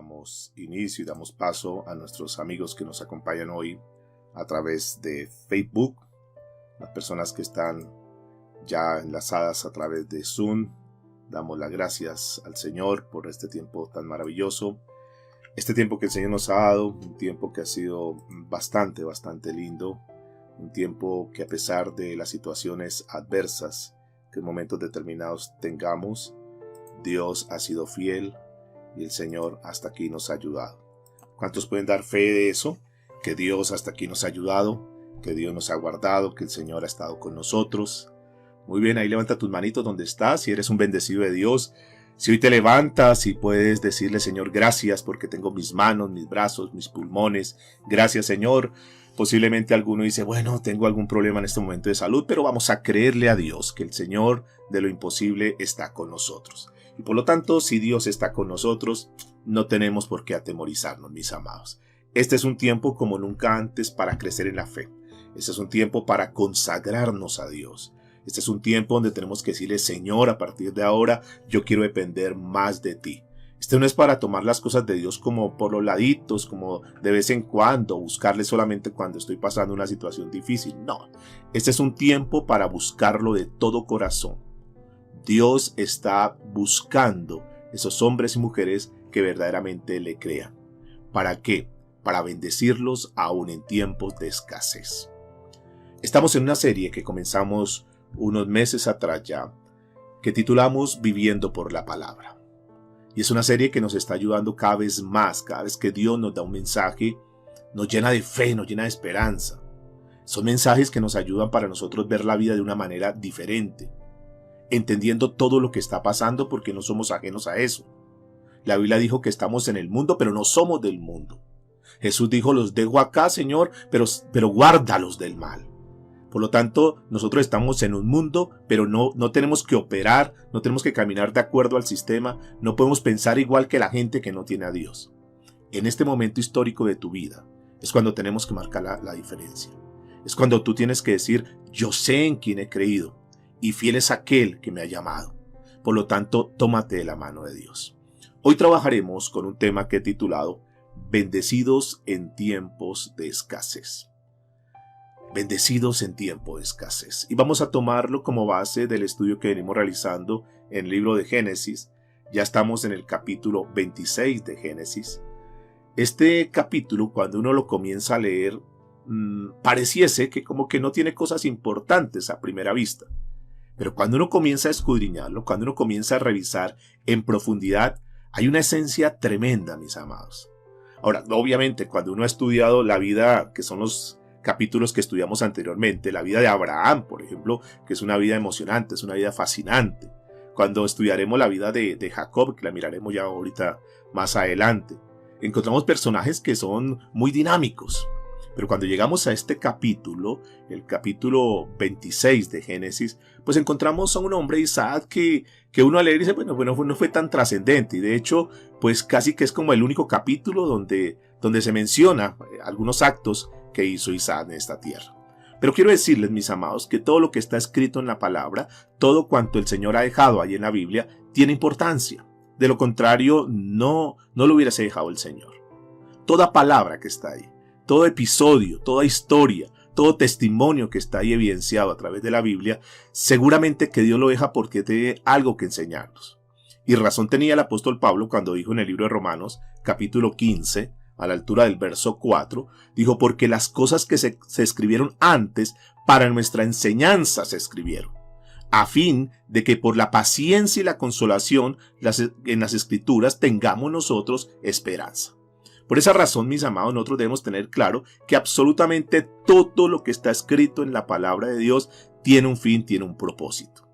damos inicio y damos paso a nuestros amigos que nos acompañan hoy a través de Facebook, las personas que están ya enlazadas a través de Zoom. Damos las gracias al Señor por este tiempo tan maravilloso, este tiempo que el Señor nos ha dado, un tiempo que ha sido bastante lindo, un tiempo que a pesar de las situaciones adversas que en momentos determinados tengamos, Dios ha sido fiel y el Señor hasta aquí nos ha ayudado. ¿Cuántos pueden dar fe de eso? Que Dios hasta aquí nos ha ayudado, que Dios nos ha guardado, que el Señor ha estado con nosotros. Muy bien, ahí levanta tus manitos donde estás, si eres un bendecido de Dios. Si hoy te levantas y puedes decirle, Señor, gracias porque tengo mis manos, mis brazos, mis pulmones. Gracias, Señor. Posiblemente alguno dice, bueno, tengo algún problema en este momento de salud, pero vamos a creerle a Dios que el Señor de lo imposible está con nosotros. Y por lo tanto, si Dios está con nosotros, no tenemos por qué atemorizarnos, mis amados. Este es un tiempo como nunca antes para crecer en la fe. Este es un tiempo para consagrarnos a Dios. Este es un tiempo donde tenemos que decirle, Señor, a partir de ahora, yo quiero depender más de ti. Este no es para tomar las cosas de Dios como por los laditos, como de vez en cuando, buscarle solamente cuando estoy pasando una situación difícil. No, este es un tiempo para buscarlo de todo corazón. Dios está buscando esos hombres y mujeres que verdaderamente le crean. ¿Para qué? Para bendecirlos aún en tiempos de escasez. Estamos en una serie que comenzamos unos meses atrás ya, que titulamos Viviendo por la Palabra. Y es una serie que nos está ayudando cada vez más, cada vez que Dios nos da un mensaje, nos llena de fe, nos llena de esperanza. Son mensajes que nos ayudan para nosotros ver la vida de una manera diferente, entendiendo todo lo que está pasando porque no somos ajenos a eso. La Biblia dijo que estamos en el mundo, pero no somos del mundo. Jesús dijo, los dejo acá, Señor, pero guárdalos del mal. Por lo tanto, nosotros estamos en un mundo, pero no tenemos que operar, no tenemos que caminar de acuerdo al sistema, no podemos pensar igual que la gente que no tiene a Dios. En este momento histórico de tu vida, es cuando tenemos que marcar la diferencia. Es cuando tú tienes que decir, yo sé en quién he creído, y fiel es aquel que me ha llamado. Por lo tanto, tómate de la mano de Dios. Hoy trabajaremos con un tema que he titulado, Bendecidos en tiempos de escasez. Bendecidos en tiempo de escasez. Y vamos a tomarlo como base del estudio que venimos realizando en el libro de Génesis. Ya estamos en el capítulo 26 de Génesis. Este capítulo, cuando uno lo comienza a leer, pareciese que como que no tiene cosas importantes a primera vista. Pero cuando uno comienza a escudriñarlo, cuando uno comienza a revisar en profundidad, hay una esencia tremenda, mis amados. Ahora, obviamente, cuando uno ha estudiado la vida, que son los capítulos que estudiamos anteriormente, la vida de Abraham, por ejemplo, que es una vida emocionante, es una vida fascinante. Cuando estudiaremos la vida de Jacob, que la miraremos ya ahorita más adelante, encontramos personajes que son muy dinámicos. Pero cuando llegamos a este capítulo, el capítulo 26 de Génesis, pues encontramos a un hombre, Isaac, que uno al leer dice, bueno, no fue tan trascendente. Y de hecho, pues casi que es como el único capítulo donde se menciona algunos actos que hizo Isaac en esta tierra. Pero quiero decirles, mis amados, que todo lo que está escrito en la palabra, todo cuanto el Señor ha dejado ahí en la Biblia, tiene importancia. De lo contrario, no lo hubiese dejado el Señor. Toda palabra que está ahí, todo episodio, toda historia, todo testimonio que está ahí evidenciado a través de la Biblia, seguramente que Dios lo deja porque tiene algo que enseñarnos. Y razón tenía el apóstol Pablo cuando dijo en el libro de Romanos, capítulo 15, a la altura del verso 4, dijo, porque las cosas que se escribieron antes para nuestra enseñanza se escribieron, a fin de que por la paciencia y la consolación en las escrituras tengamos nosotros esperanza. Por esa razón, mis amados, nosotros debemos tener claro que absolutamente todo lo que está escrito en la palabra de Dios tiene un fin, tiene un propósito.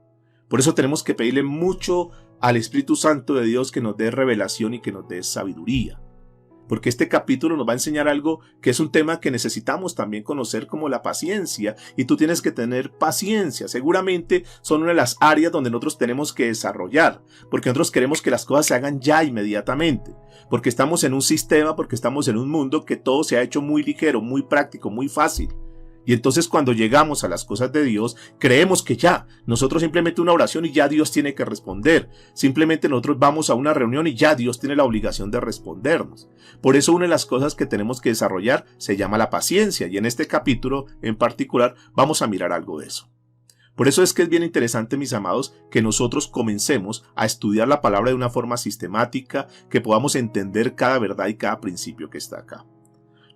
Por eso tenemos que pedirle mucho al Espíritu Santo de Dios que nos dé revelación y que nos dé sabiduría. Porque este capítulo nos va a enseñar algo que es un tema que necesitamos también conocer, como la paciencia, y tú tienes que tener paciencia. Seguramente son una de las áreas donde nosotros tenemos que desarrollar, porque nosotros queremos que las cosas se hagan ya inmediatamente, porque estamos en un sistema, porque estamos en un mundo que todo se ha hecho muy ligero, muy práctico, muy fácil. Y entonces cuando llegamos a las cosas de Dios, creemos que ya, nosotros simplemente una oración y ya Dios tiene que responder. Simplemente nosotros vamos a una reunión y ya Dios tiene la obligación de respondernos. Por eso una de las cosas que tenemos que desarrollar se llama la paciencia. Y en este capítulo en particular vamos a mirar algo de eso. Por eso es que es bien interesante, mis amados, que nosotros comencemos a estudiar la palabra de una forma sistemática, que podamos entender cada verdad y cada principio que está acá.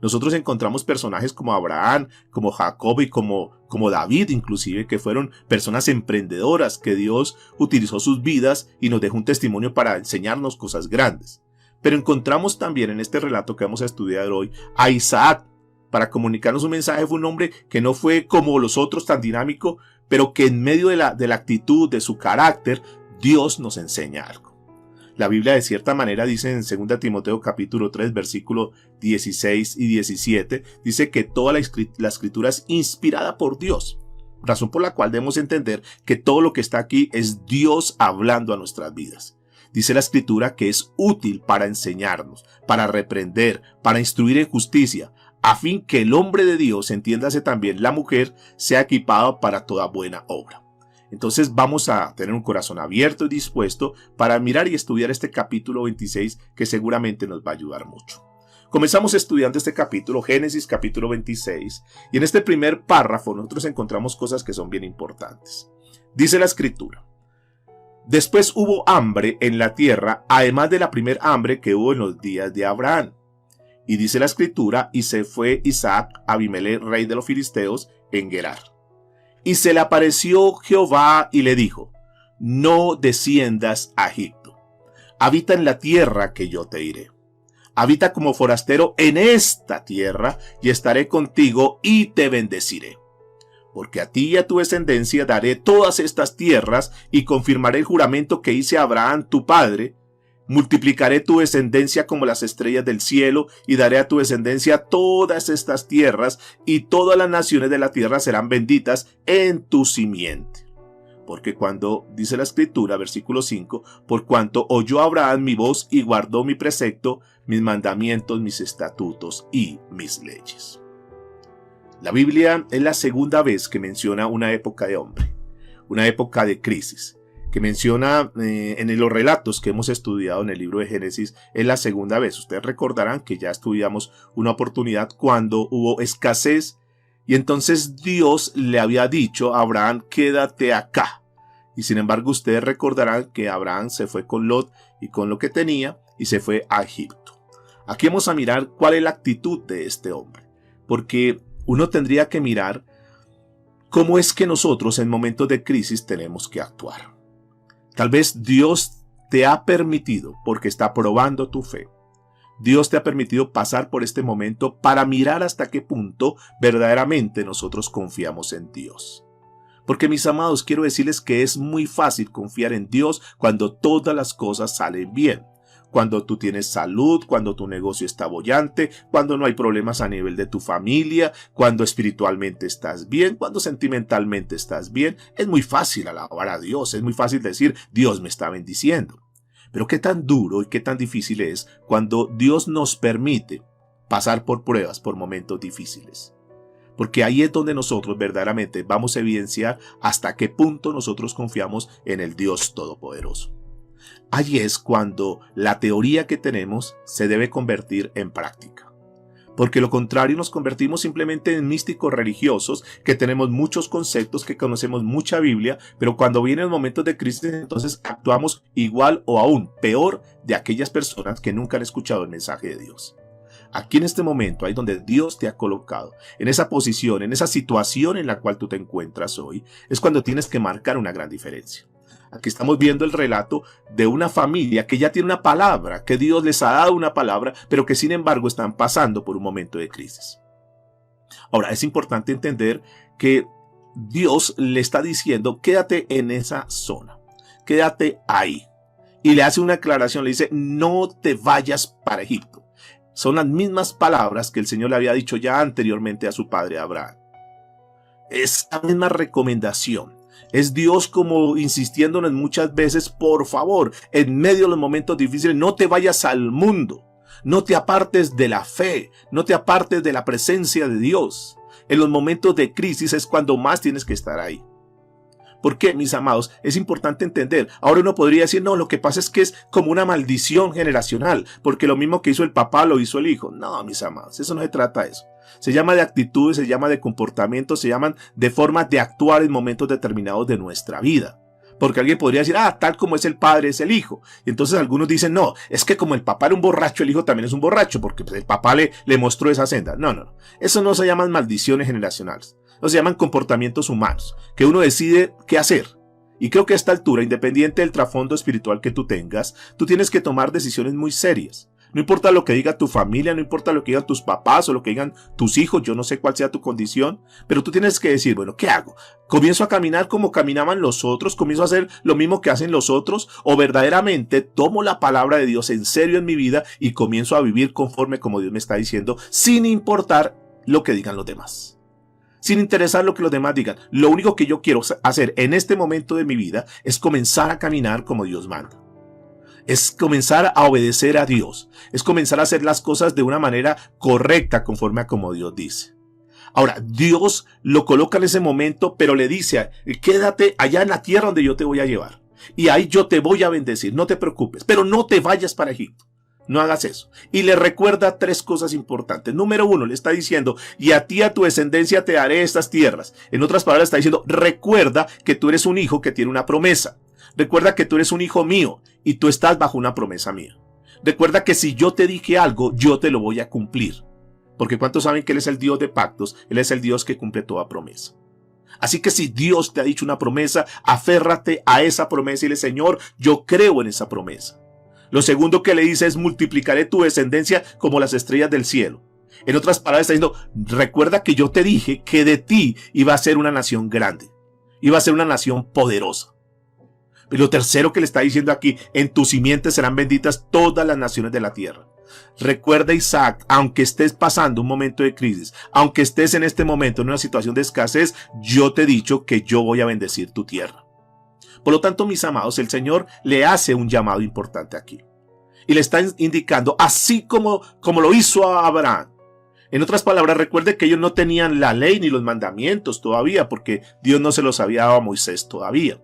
Nosotros encontramos personajes como Abraham, como Jacob y como David inclusive, que fueron personas emprendedoras, que Dios utilizó sus vidas y nos dejó un testimonio para enseñarnos cosas grandes. Pero encontramos también en este relato que vamos a estudiar hoy a Isaac. Para comunicarnos un mensaje fue un hombre que no fue como los otros tan dinámico, pero que en medio de la actitud, de su carácter, Dios nos enseña algo. La Biblia de cierta manera dice en 2 Timoteo capítulo 3 versículo 16 y 17, dice que toda la escritura es inspirada por Dios, razón por la cual debemos entender que todo lo que está aquí es Dios hablando a nuestras vidas. Dice la escritura que es útil para enseñarnos, para reprender, para instruir en justicia, a fin que el hombre de Dios, entiéndase también la mujer, sea equipado para toda buena obra. Entonces vamos a tener un corazón abierto y dispuesto para mirar y estudiar este capítulo 26 que seguramente nos va a ayudar mucho. Comenzamos estudiando este capítulo, Génesis capítulo 26, y en este primer párrafo nosotros encontramos cosas que son bien importantes. Dice la escritura: después hubo hambre en la tierra, además de la primer hambre que hubo en los días de Abraham. Y dice la escritura, y se fue Isaac a Abimelech, rey de los filisteos, en Gerar. Y se le apareció Jehová y le dijo: no desciendas a Egipto. Habita en la tierra que yo te diré. Habita como forastero en esta tierra, y estaré contigo y te bendeciré. Porque a ti y a tu descendencia daré todas estas tierras, y confirmaré el juramento que hice a Abraham tu padre. Multiplicaré tu descendencia como las estrellas del cielo, y daré a tu descendencia todas estas tierras, y todas las naciones de la tierra serán benditas en tu simiente. Porque cuando, dice la escritura, versículo 5, por cuanto oyó Abraham mi voz y guardó mi precepto, mis mandamientos, mis estatutos y mis leyes. La Biblia es la segunda vez que menciona una época de hambre, una época de crisis, que menciona en los relatos que hemos estudiado en el libro de Génesis. Es la segunda vez. Ustedes recordarán que ya estudiamos una oportunidad cuando hubo escasez y entonces Dios le había dicho a Abraham: quédate acá. Y sin embargo ustedes recordarán que Abraham se fue con Lot y con lo que tenía y se fue a Egipto. Aquí vamos a mirar cuál es la actitud de este hombre, porque uno tendría que mirar cómo es que nosotros en momentos de crisis tenemos que actuar. Tal vez Dios te ha permitido, porque está probando tu fe, Dios te ha permitido pasar por este momento para mirar hasta qué punto verdaderamente nosotros confiamos en Dios. Porque, mis amados, quiero decirles que es muy fácil confiar en Dios cuando todas las cosas salen bien. Cuando tú tienes salud, cuando tu negocio está bollante, cuando no hay problemas a nivel de tu familia, cuando espiritualmente estás bien, cuando sentimentalmente estás bien. Es muy fácil alabar a Dios, es muy fácil decir: Dios me está bendiciendo. Pero qué tan duro y qué tan difícil es cuando Dios nos permite pasar por pruebas, por momentos difíciles. Porque ahí es donde nosotros verdaderamente vamos a evidenciar hasta qué punto nosotros confiamos en el Dios Todopoderoso. Ahí es cuando la teoría que tenemos se debe convertir en práctica. Porque lo contrario nos convertimos simplemente en místicos religiosos que tenemos muchos conceptos, que conocemos mucha Biblia, pero cuando vienen momentos de crisis entonces actuamos igual o aún peor de aquellas personas que nunca han escuchado el mensaje de Dios. Aquí en este momento, ahí donde Dios te ha colocado, en esa posición, en esa situación en la cual tú te encuentras hoy, es cuando tienes que marcar una gran diferencia. Aquí estamos viendo el relato de una familia que ya tiene una palabra, que Dios les ha dado una palabra, pero que sin embargo están pasando por un momento de crisis. Ahora, es importante entender que Dios le está diciendo: quédate en esa zona, quédate ahí. Y le hace una aclaración, le dice: no te vayas para Egipto. Son las mismas palabras que el Señor le había dicho ya anteriormente a su padre Abraham. Es la misma recomendación. Es Dios como insistiéndonos muchas veces: por favor, en medio de los momentos difíciles, no te vayas al mundo. No te apartes de la fe, no te apartes de la presencia de Dios. En los momentos de crisis es cuando más tienes que estar ahí. ¿Por qué, mis amados? Es importante entender. Ahora uno podría decir, no, lo que pasa es que es como una maldición generacional, porque lo mismo que hizo el papá lo hizo el hijo. No, mis amados, eso no se trata de eso. Se llama de actitudes, se llama de comportamientos, se llaman de formas de actuar en momentos determinados de nuestra vida. Porque alguien podría decir, tal como es el padre es el hijo. Y entonces algunos dicen, no, es que como el papá era un borracho, el hijo también es un borracho, porque pues, el papá le mostró esa senda. No. Eso no se llaman maldiciones generacionales. Eso se llaman comportamientos humanos, que uno decide qué hacer. Y creo que a esta altura, independiente del trasfondo espiritual que tú tengas, tú tienes que tomar decisiones muy serias. No importa lo que diga tu familia, no importa lo que digan tus papás o lo que digan tus hijos, yo no sé cuál sea tu condición, pero tú tienes que decir, bueno, ¿qué hago? ¿Comienzo a caminar como caminaban los otros? ¿Comienzo a hacer lo mismo que hacen los otros? ¿O verdaderamente tomo la palabra de Dios en serio en mi vida y comienzo a vivir conforme como Dios me está diciendo, sin importar lo que digan los demás? Sin interesar lo que los demás digan. Lo único que yo quiero hacer en este momento de mi vida es comenzar a caminar como Dios manda. Es comenzar a obedecer a Dios. Es comenzar a hacer las cosas de una manera correcta conforme a como Dios dice. Ahora, Dios lo coloca en ese momento, pero le dice, quédate allá en la tierra donde yo te voy a llevar. Y ahí yo te voy a bendecir, no te preocupes, pero no te vayas para Egipto. No hagas eso. Y le recuerda 3 cosas importantes. Número 1, le está diciendo, y a ti, a tu descendencia, te daré estas tierras. En otras palabras, está diciendo, recuerda que tú eres un hijo que tiene una promesa. Recuerda que tú eres un hijo mío y tú estás bajo una promesa mía. Recuerda que si yo te dije algo, yo te lo voy a cumplir. Porque ¿cuántos saben que Él es el Dios de pactos? Él es el Dios que cumple toda promesa. Así que si Dios te ha dicho una promesa, aférrate a esa promesa y dile, Señor, yo creo en esa promesa. Lo segundo que le dice es, multiplicaré tu descendencia como las estrellas del cielo. En otras palabras está diciendo, recuerda que yo te dije que de ti iba a ser una nación grande. Iba a ser una nación poderosa. Y lo tercero que le está diciendo aquí, en tus simientes serán benditas todas las naciones de la tierra. Recuerda, Isaac, aunque estés pasando un momento de crisis, aunque estés en este momento en una situación de escasez, yo te he dicho que yo voy a bendecir tu tierra. Por lo tanto, mis amados, el Señor le hace un llamado importante aquí. Y le está indicando, así como lo hizo a Abraham. En otras palabras, recuerde que ellos no tenían la ley ni los mandamientos todavía, porque Dios no se los había dado a Moisés todavía.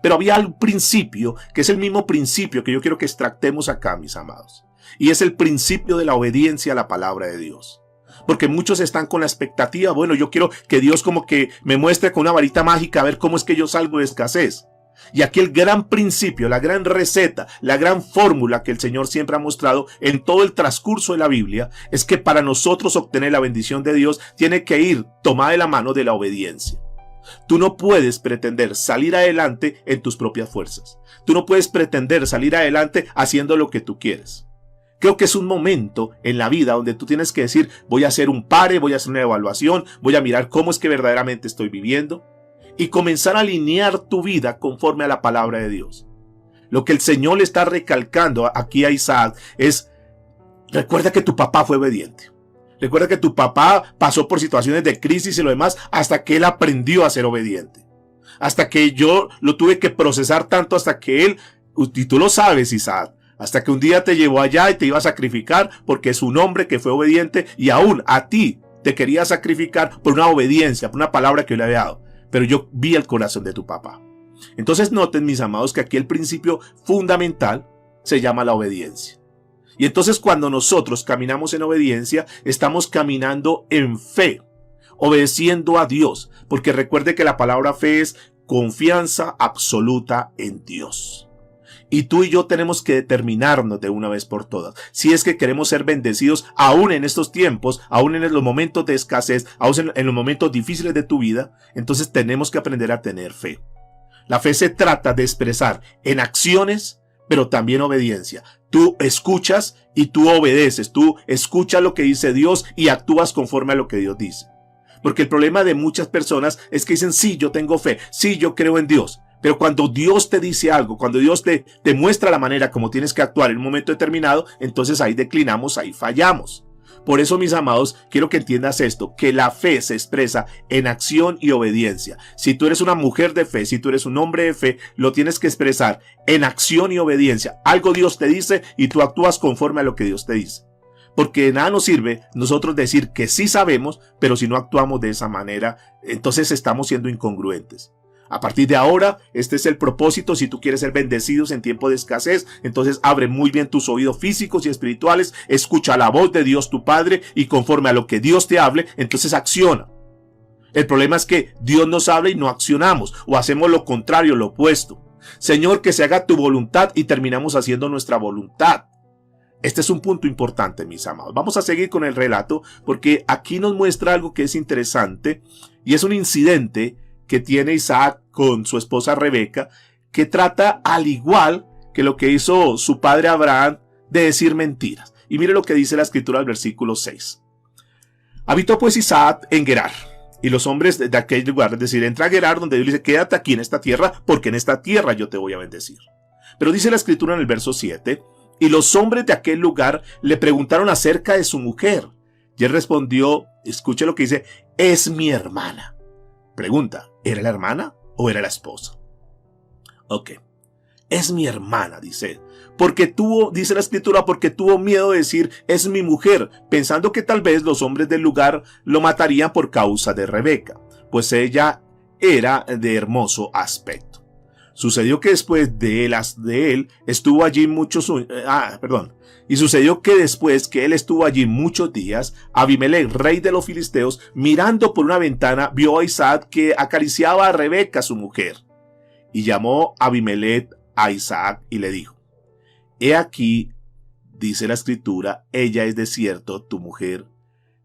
Pero había un principio, que es el mismo principio que yo quiero que extractemos acá, mis amados. Y es el principio de la obediencia a la palabra de Dios. Porque muchos están con la expectativa, bueno, yo quiero que Dios como que me muestre con una varita mágica a ver cómo es que yo salgo de escasez. Y aquí el gran principio, la gran receta, la gran fórmula que el Señor siempre ha mostrado en todo el transcurso de la Biblia es que para nosotros obtener la bendición de Dios tiene que ir tomada de la mano de la obediencia. Tú no puedes pretender salir adelante en tus propias fuerzas. Tú no puedes pretender salir adelante haciendo lo que tú quieres. Creo que es un momento en la vida donde tú tienes que decir, voy a hacer un pare, voy a hacer una evaluación, voy a mirar cómo es que verdaderamente estoy viviendo y comenzar a alinear tu vida conforme a la palabra de Dios. Lo que el Señor le está recalcando aquí a Isaac es, recuerda que tu papá fue obediente. Recuerda que tu papá pasó por situaciones de crisis y lo demás hasta que él aprendió a ser obediente. Hasta que yo lo tuve que procesar tanto hasta que él, y tú lo sabes, Isaac, hasta que un día te llevó allá y te iba a sacrificar porque es un hombre que fue obediente y aún a ti te quería sacrificar por una obediencia, por una palabra que yo le había dado. Pero yo vi el corazón de tu papá. Entonces noten, mis amados, que aquí el principio fundamental se llama la obediencia. Y entonces cuando nosotros caminamos en obediencia, estamos caminando en fe, obedeciendo a Dios. Porque recuerde que la palabra fe es confianza absoluta en Dios. Y tú y yo tenemos que determinarnos de una vez por todas. Si es que queremos ser bendecidos aún en estos tiempos, aún en los momentos de escasez, aún en los momentos difíciles de tu vida, entonces tenemos que aprender a tener fe. La fe se trata de expresar en acciones, pero también obediencia. Tú escuchas y tú obedeces. Tú escuchas lo que dice Dios y actúas conforme a lo que Dios dice. Porque el problema de muchas personas es que dicen, sí, yo tengo fe, sí, yo creo en Dios. Pero cuando Dios te dice algo, cuando Dios te muestra la manera como tienes que actuar en un momento determinado, entonces ahí declinamos, ahí fallamos. Por eso, mis amados, quiero que entiendas esto, que la fe se expresa en acción y obediencia. Si tú eres una mujer de fe, si tú eres un hombre de fe, lo tienes que expresar en acción y obediencia. Algo Dios te dice y tú actúas conforme a lo que Dios te dice. Porque de nada nos sirve nosotros decir que sí sabemos, pero si no actuamos de esa manera, entonces estamos siendo incongruentes. A partir de ahora, este es el propósito. Si tú quieres ser bendecidos en tiempo de escasez, entonces abre muy bien tus oídos físicos y espirituales, escucha la voz de Dios tu Padre y conforme a lo que Dios te hable, entonces acciona. El problema es que Dios nos habla y no accionamos, o hacemos lo contrario, lo opuesto. Señor, que se haga tu voluntad, y terminamos haciendo nuestra voluntad. Este es un punto importante, mis amados. Vamos a seguir con el relato porque aquí nos muestra algo que es interesante y es un incidente que tiene Isaac con su esposa Rebeca, que trata al igual que lo que hizo su padre Abraham de decir mentiras. Y mire lo que dice la escritura del versículo 6. Habitó pues Isaac en Gerar, y los hombres de aquel lugar, es decir, entra a Gerar, donde Dios le dice, quédate aquí en esta tierra, porque en esta tierra yo te voy a bendecir. Pero dice la escritura en el verso 7, y los hombres de aquel lugar le preguntaron acerca de su mujer. Y él respondió, escuche lo que dice, es mi hermana. Pregunta, ¿era la hermana o era la esposa? Ok, es mi hermana, dice. Dice la escritura, porque tuvo miedo de decir, es mi mujer, pensando que tal vez los hombres del lugar lo matarían por causa de Rebeca, pues ella era de hermoso aspecto. Sucedió que después de él estuvo allí Y sucedió que después que él estuvo allí muchos días, Abimelech, rey de los filisteos, mirando por una ventana, vio a Isaac que acariciaba a Rebeca, su mujer. Y llamó Abimelech a Isaac y le dijo, he aquí, dice la escritura, ella es de cierto tu mujer.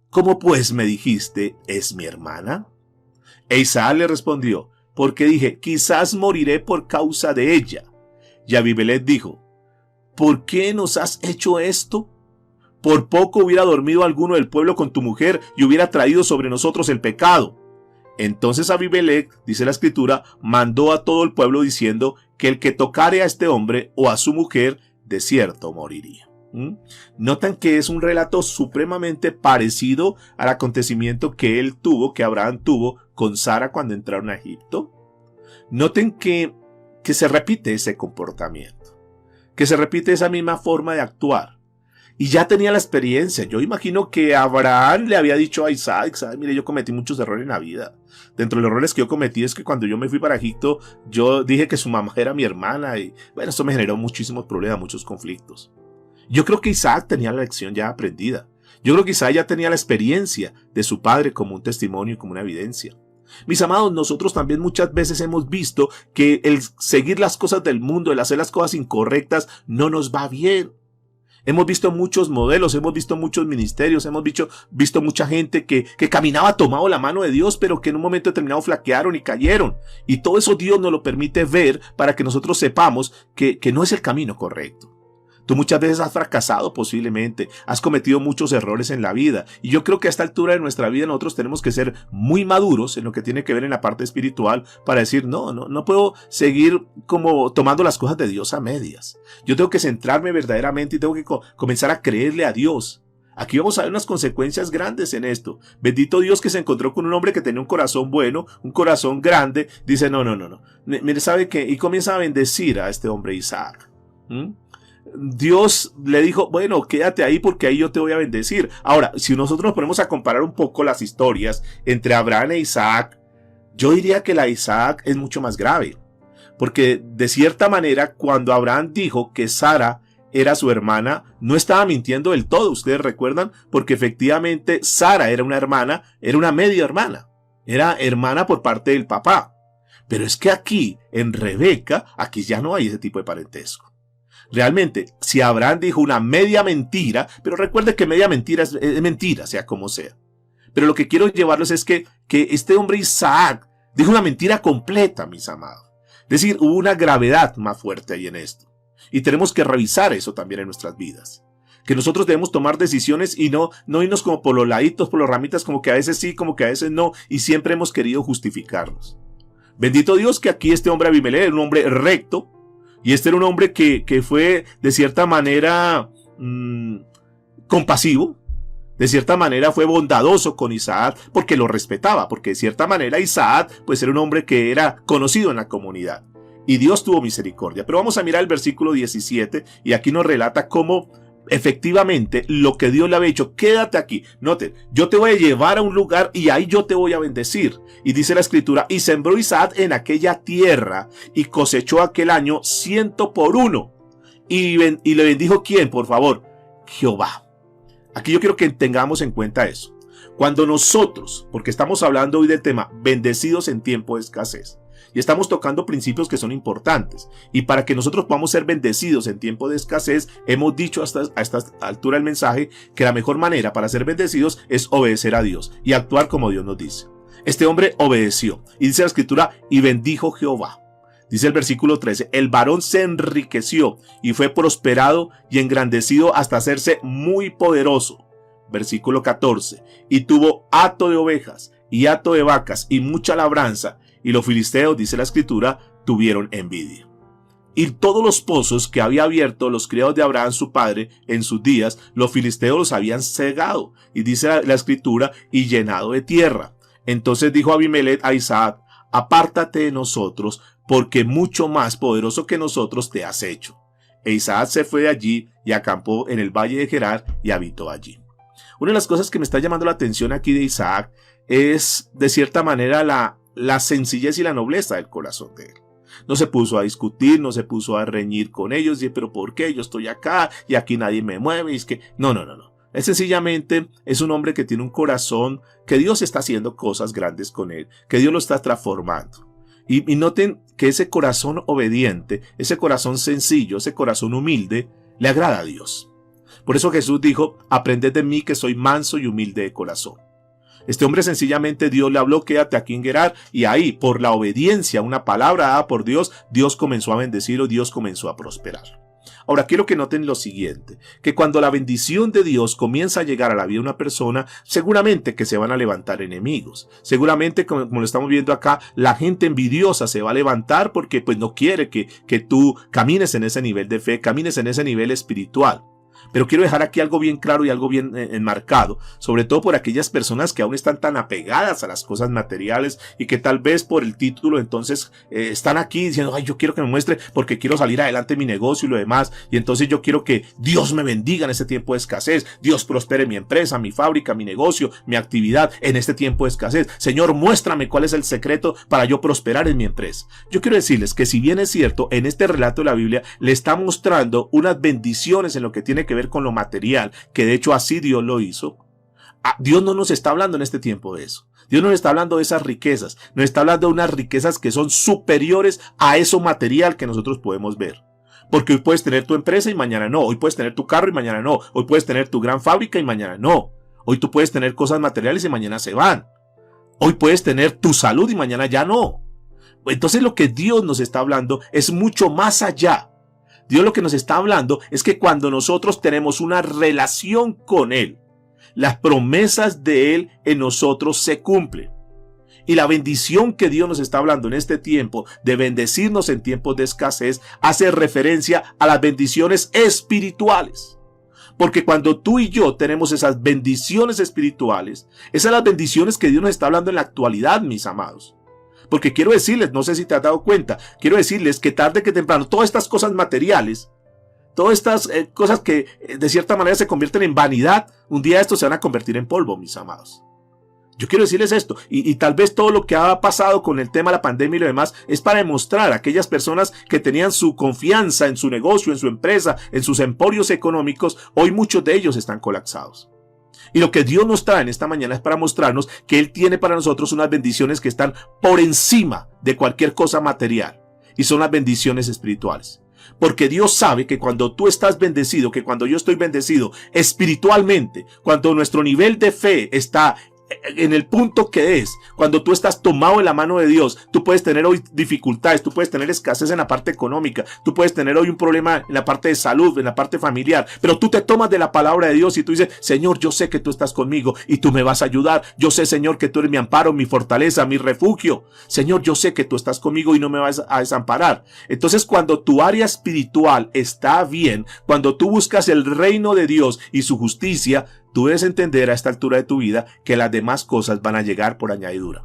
¿Cómo pues me dijiste, es mi hermana? E Isaac le respondió, porque dije, quizás moriré por causa de ella. Y Abimelech dijo, ¿por qué nos has hecho esto? Por poco hubiera dormido alguno del pueblo con tu mujer y hubiera traído sobre nosotros el pecado. Entonces Abimelech, dice la escritura, mandó a todo el pueblo diciendo que el que tocare a este hombre o a su mujer, de cierto moriría. Notan que es un relato supremamente parecido al acontecimiento que Abraham tuvo con Sara cuando entraron a Egipto. Noten que se repite ese comportamiento, que se repite esa misma forma de actuar. Y ya tenía la experiencia. Yo imagino que Abraham le había dicho a Isaac, mire, yo cometí muchos errores en la vida. Dentro de los errores que yo cometí es que cuando yo me fui para Egipto, yo dije que su mamá era mi hermana y bueno, esto me generó muchísimos problemas, muchos conflictos. Yo creo que Isaac tenía la lección ya aprendida. Yo creo que Isaac ya tenía la experiencia de su padre como un testimonio y como una evidencia. Mis amados, nosotros también muchas veces hemos visto que el seguir las cosas del mundo, el hacer las cosas incorrectas, no nos va bien. Hemos visto muchos modelos, hemos visto muchos ministerios, hemos visto mucha gente que caminaba tomado la mano de Dios, pero que en un momento determinado flaquearon y cayeron. Y todo eso Dios nos lo permite ver para que nosotros sepamos que no es el camino correcto. Tú muchas veces has fracasado posiblemente, has cometido muchos errores en la vida. Y yo creo que a esta altura de nuestra vida nosotros tenemos que ser muy maduros en lo que tiene que ver en la parte espiritual para decir, no puedo seguir como tomando las cosas de Dios a medias. Yo tengo que centrarme verdaderamente y tengo que comenzar a creerle a Dios. Aquí vamos a ver unas consecuencias grandes en esto. Bendito Dios que se encontró con un hombre que tenía un corazón bueno, un corazón grande. Dice, no. Mire, ¿sabe qué? Y comienza a bendecir a este hombre Isaac. Dios le dijo, bueno, quédate ahí porque ahí yo te voy a bendecir. Ahora, si nosotros nos ponemos a comparar un poco las historias entre Abraham e Isaac, yo diría que la de Isaac es mucho más grave. Porque de cierta manera, cuando Abraham dijo que Sara era su hermana, no estaba mintiendo del todo, ustedes recuerdan, porque efectivamente Sara era una hermana, era una media hermana, era hermana por parte del papá. Pero es que aquí, en Rebeca, aquí ya no hay ese tipo de parentesco. Realmente, si Abraham dijo una media mentira, pero recuerde que media mentira es mentira, sea como sea. Pero lo que quiero llevarles es que este hombre Isaac dijo una mentira completa, mis amados. Es decir, hubo una gravedad más fuerte ahí en esto. Y tenemos que revisar eso también en nuestras vidas. Que nosotros debemos tomar decisiones y no irnos como por los laditos, por las ramitas, como que a veces sí, como que a veces no, y siempre hemos querido justificarnos. Bendito Dios que aquí este hombre Abimelech era un hombre recto, y este era un hombre que fue de cierta manera compasivo, de cierta manera fue bondadoso con Isaac porque lo respetaba, porque de cierta manera Isaac pues era un hombre que era conocido en la comunidad. Y Dios tuvo misericordia. Pero vamos a mirar el versículo 17 y aquí nos relata cómo efectivamente lo que Dios le había dicho, quédate aquí. Noten, yo te voy a llevar a un lugar y ahí yo te voy a bendecir. Y dice la escritura, y sembró Isaac en aquella tierra y cosechó aquel año 100 por 1. Y le bendijo ¿quién, por favor? Jehová. Aquí yo quiero que tengamos en cuenta eso. Cuando nosotros, porque estamos hablando hoy del tema bendecidos en tiempo de escasez, y estamos tocando principios que son importantes, y para que nosotros podamos ser bendecidos en tiempo de escasez, hemos dicho a esta altura del mensaje que la mejor manera para ser bendecidos es obedecer a Dios y actuar como Dios nos dice. Este hombre obedeció, y dice la escritura, y bendijo Jehová. Dice el versículo 13, el varón se enriqueció y fue prosperado y engrandecido hasta hacerse muy poderoso. Versículo 14, y tuvo hato de ovejas y hato de vacas y mucha labranza, y los filisteos, dice la escritura, tuvieron envidia. Y todos los pozos que había abierto los criados de Abraham su padre en sus días, los filisteos los habían cegado, y dice la escritura, y llenado de tierra. Entonces dijo Abimelech a Isaac, apártate de nosotros, porque mucho más poderoso que nosotros te has hecho. E Isaac se fue de allí y acampó en el valle de Gerar y habitó allí. Una de las cosas que me está llamando la atención aquí de Isaac es, de cierta manera, la sencillez y la nobleza del corazón de él. No se puso a discutir, no se puso a reñir con ellos, y pero ¿por qué? Yo estoy acá y aquí nadie me mueve. Y es que no. Él sencillamente es un hombre que tiene un corazón que Dios está haciendo cosas grandes con él, que Dios lo está transformando. Y noten que ese corazón obediente, ese corazón sencillo, ese corazón humilde, le agrada a Dios. Por eso Jesús dijo, aprended de mí que soy manso y humilde de corazón. Este hombre sencillamente Dios le habló, quédate aquí en Gerar, y ahí, por la obediencia a una palabra dada por Dios, Dios comenzó a bendecirlo, Dios comenzó a prosperar. Ahora quiero que noten lo siguiente, que cuando la bendición de Dios comienza a llegar a la vida de una persona, seguramente que se van a levantar enemigos. Seguramente, como lo estamos viendo acá, la gente envidiosa se va a levantar porque pues no quiere que tú camines en ese nivel de fe, camines en ese nivel espiritual. Pero quiero dejar aquí algo bien claro y algo bien enmarcado, sobre todo por aquellas personas que aún están tan apegadas a las cosas materiales y que tal vez por el título entonces están aquí diciendo, ay, yo quiero que me muestre porque quiero salir adelante en mi negocio y lo demás, y entonces yo quiero que Dios me bendiga en este tiempo de escasez, Dios prospere mi empresa, mi fábrica, mi negocio, mi actividad en este tiempo de escasez. Señor, muéstrame cuál es el secreto para yo prosperar en mi empresa. Yo quiero decirles que si bien es cierto, en este relato de la Biblia le está mostrando unas bendiciones en lo que tiene que ver con lo material, que de hecho así Dios lo hizo. Dios no nos está hablando en este tiempo de eso. Dios nos está hablando de esas riquezas, nos está hablando de unas riquezas que son superiores a eso material que nosotros podemos ver. Porque hoy puedes tener tu empresa y mañana no, hoy puedes tener tu carro y mañana no, hoy puedes tener tu gran fábrica y mañana no, hoy tú puedes tener cosas materiales y mañana se van, hoy puedes tener tu salud y mañana ya no. Entonces lo que Dios nos está hablando es mucho más allá. Dios lo que nos está hablando es que cuando nosotros tenemos una relación con Él, las promesas de Él en nosotros se cumplen. Y la bendición que Dios nos está hablando en este tiempo, de bendecirnos en tiempos de escasez, hace referencia a las bendiciones espirituales. Porque cuando tú y yo tenemos esas bendiciones espirituales, esas son las bendiciones que Dios nos está hablando en la actualidad, mis amados. Porque quiero decirles, no sé si te has dado cuenta, quiero decirles que tarde que temprano, todas estas cosas materiales, todas estas cosas que de cierta manera se convierten en vanidad, un día estos se van a convertir en polvo, mis amados. Yo quiero decirles esto, y tal vez todo lo que ha pasado con el tema de la pandemia y lo demás es para demostrar a aquellas personas que tenían su confianza en su negocio, en su empresa, en sus emporios económicos, hoy muchos de ellos están colapsados. Y lo que Dios nos trae en esta mañana es para mostrarnos que Él tiene para nosotros unas bendiciones que están por encima de cualquier cosa material. Y son las bendiciones espirituales. Porque Dios sabe que cuando tú estás bendecido, que cuando yo estoy bendecido espiritualmente, cuando nuestro nivel de fe está en el punto que es, cuando tú estás tomado en la mano de Dios, tú puedes tener hoy dificultades, tú puedes tener escasez en la parte económica, tú puedes tener hoy un problema en la parte de salud, en la parte familiar, pero tú te tomas de la palabra de Dios y tú dices, Señor, yo sé que tú estás conmigo y tú me vas a ayudar, yo sé, Señor, que tú eres mi amparo, mi fortaleza, mi refugio, Señor, yo sé que tú estás conmigo y no me vas a desamparar. Entonces, cuando tu área espiritual está bien, cuando tú buscas el reino de Dios y su justicia, tú debes entender a esta altura de tu vida que las demás cosas van a llegar por añadidura.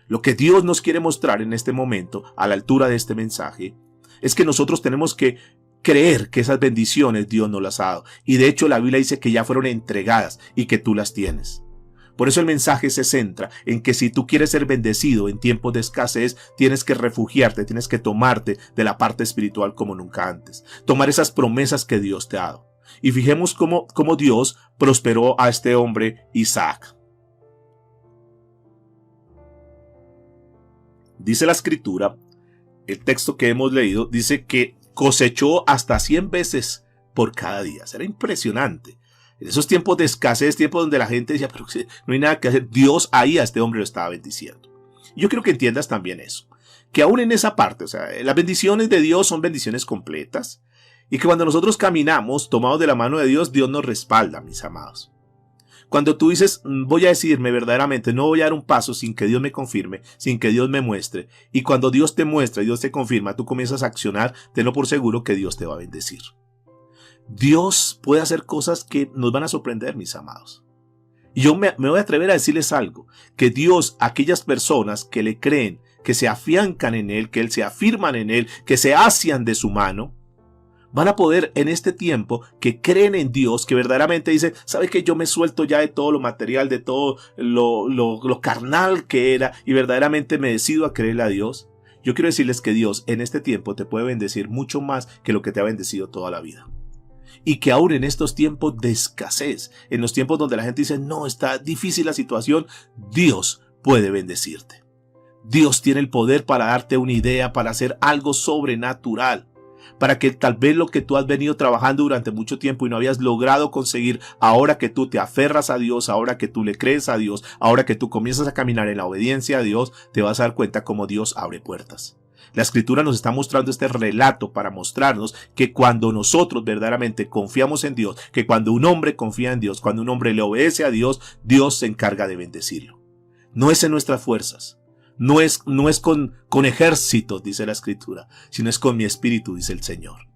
Lo que Dios nos quiere mostrar en este momento, a la altura de este mensaje, es que nosotros tenemos que creer que esas bendiciones Dios nos las ha dado. Y de hecho la Biblia dice que ya fueron entregadas y que tú las tienes. Por eso el mensaje se centra en que si tú quieres ser bendecido en tiempos de escasez, tienes que refugiarte, tienes que tomarte de la parte espiritual como nunca antes. Tomar esas promesas que Dios te ha dado. Y fijemos cómo Dios prosperó a este hombre Isaac. Dice la escritura, el texto que hemos leído, dice que cosechó hasta 100 veces por cada día. Será impresionante. En esos tiempos de escasez, tiempos donde la gente decía, pero no hay nada que hacer, Dios ahí a este hombre lo estaba bendiciendo. Yo quiero que entiendas también eso, que aún en esa parte, o sea, las bendiciones de Dios son bendiciones completas, y que cuando nosotros caminamos tomados de la mano de Dios, Dios nos respalda, mis amados. Cuando tú dices, voy a decidirme verdaderamente, no voy a dar un paso sin que Dios me confirme, sin que Dios me muestre, y cuando Dios te muestra y Dios te confirma, tú comienzas a accionar, tenlo por seguro que Dios te va a bendecir. Dios puede hacer cosas que nos van a sorprender, mis amados. Y yo me voy a atrever a decirles algo, que Dios, aquellas personas que le creen, que se afiancan en Él, que Él se afirman en Él, que se asian de su mano, van a poder en este tiempo, que creen en Dios, que verdaderamente dicen, ¿sabe que yo me suelto ya de todo lo material, de todo lo carnal que era, y verdaderamente me decido a creerle a Dios? Yo quiero decirles que Dios en este tiempo te puede bendecir mucho más que lo que te ha bendecido toda la vida. Y que aún en estos tiempos de escasez, en los tiempos donde la gente dice, no, está difícil la situación, Dios puede bendecirte. Dios tiene el poder para darte una idea, para hacer algo sobrenatural, para que tal vez lo que tú has venido trabajando durante mucho tiempo y no habías logrado conseguir, ahora que tú te aferras a Dios, ahora que tú le crees a Dios, ahora que tú comienzas a caminar en la obediencia a Dios, te vas a dar cuenta cómo Dios abre puertas. La Escritura nos está mostrando este relato para mostrarnos que cuando nosotros verdaderamente confiamos en Dios, que cuando un hombre confía en Dios, cuando un hombre le obedece a Dios, Dios se encarga de bendecirlo. No es en nuestras fuerzas, no es con ejércitos, dice la Escritura, sino es con mi espíritu, dice el Señor.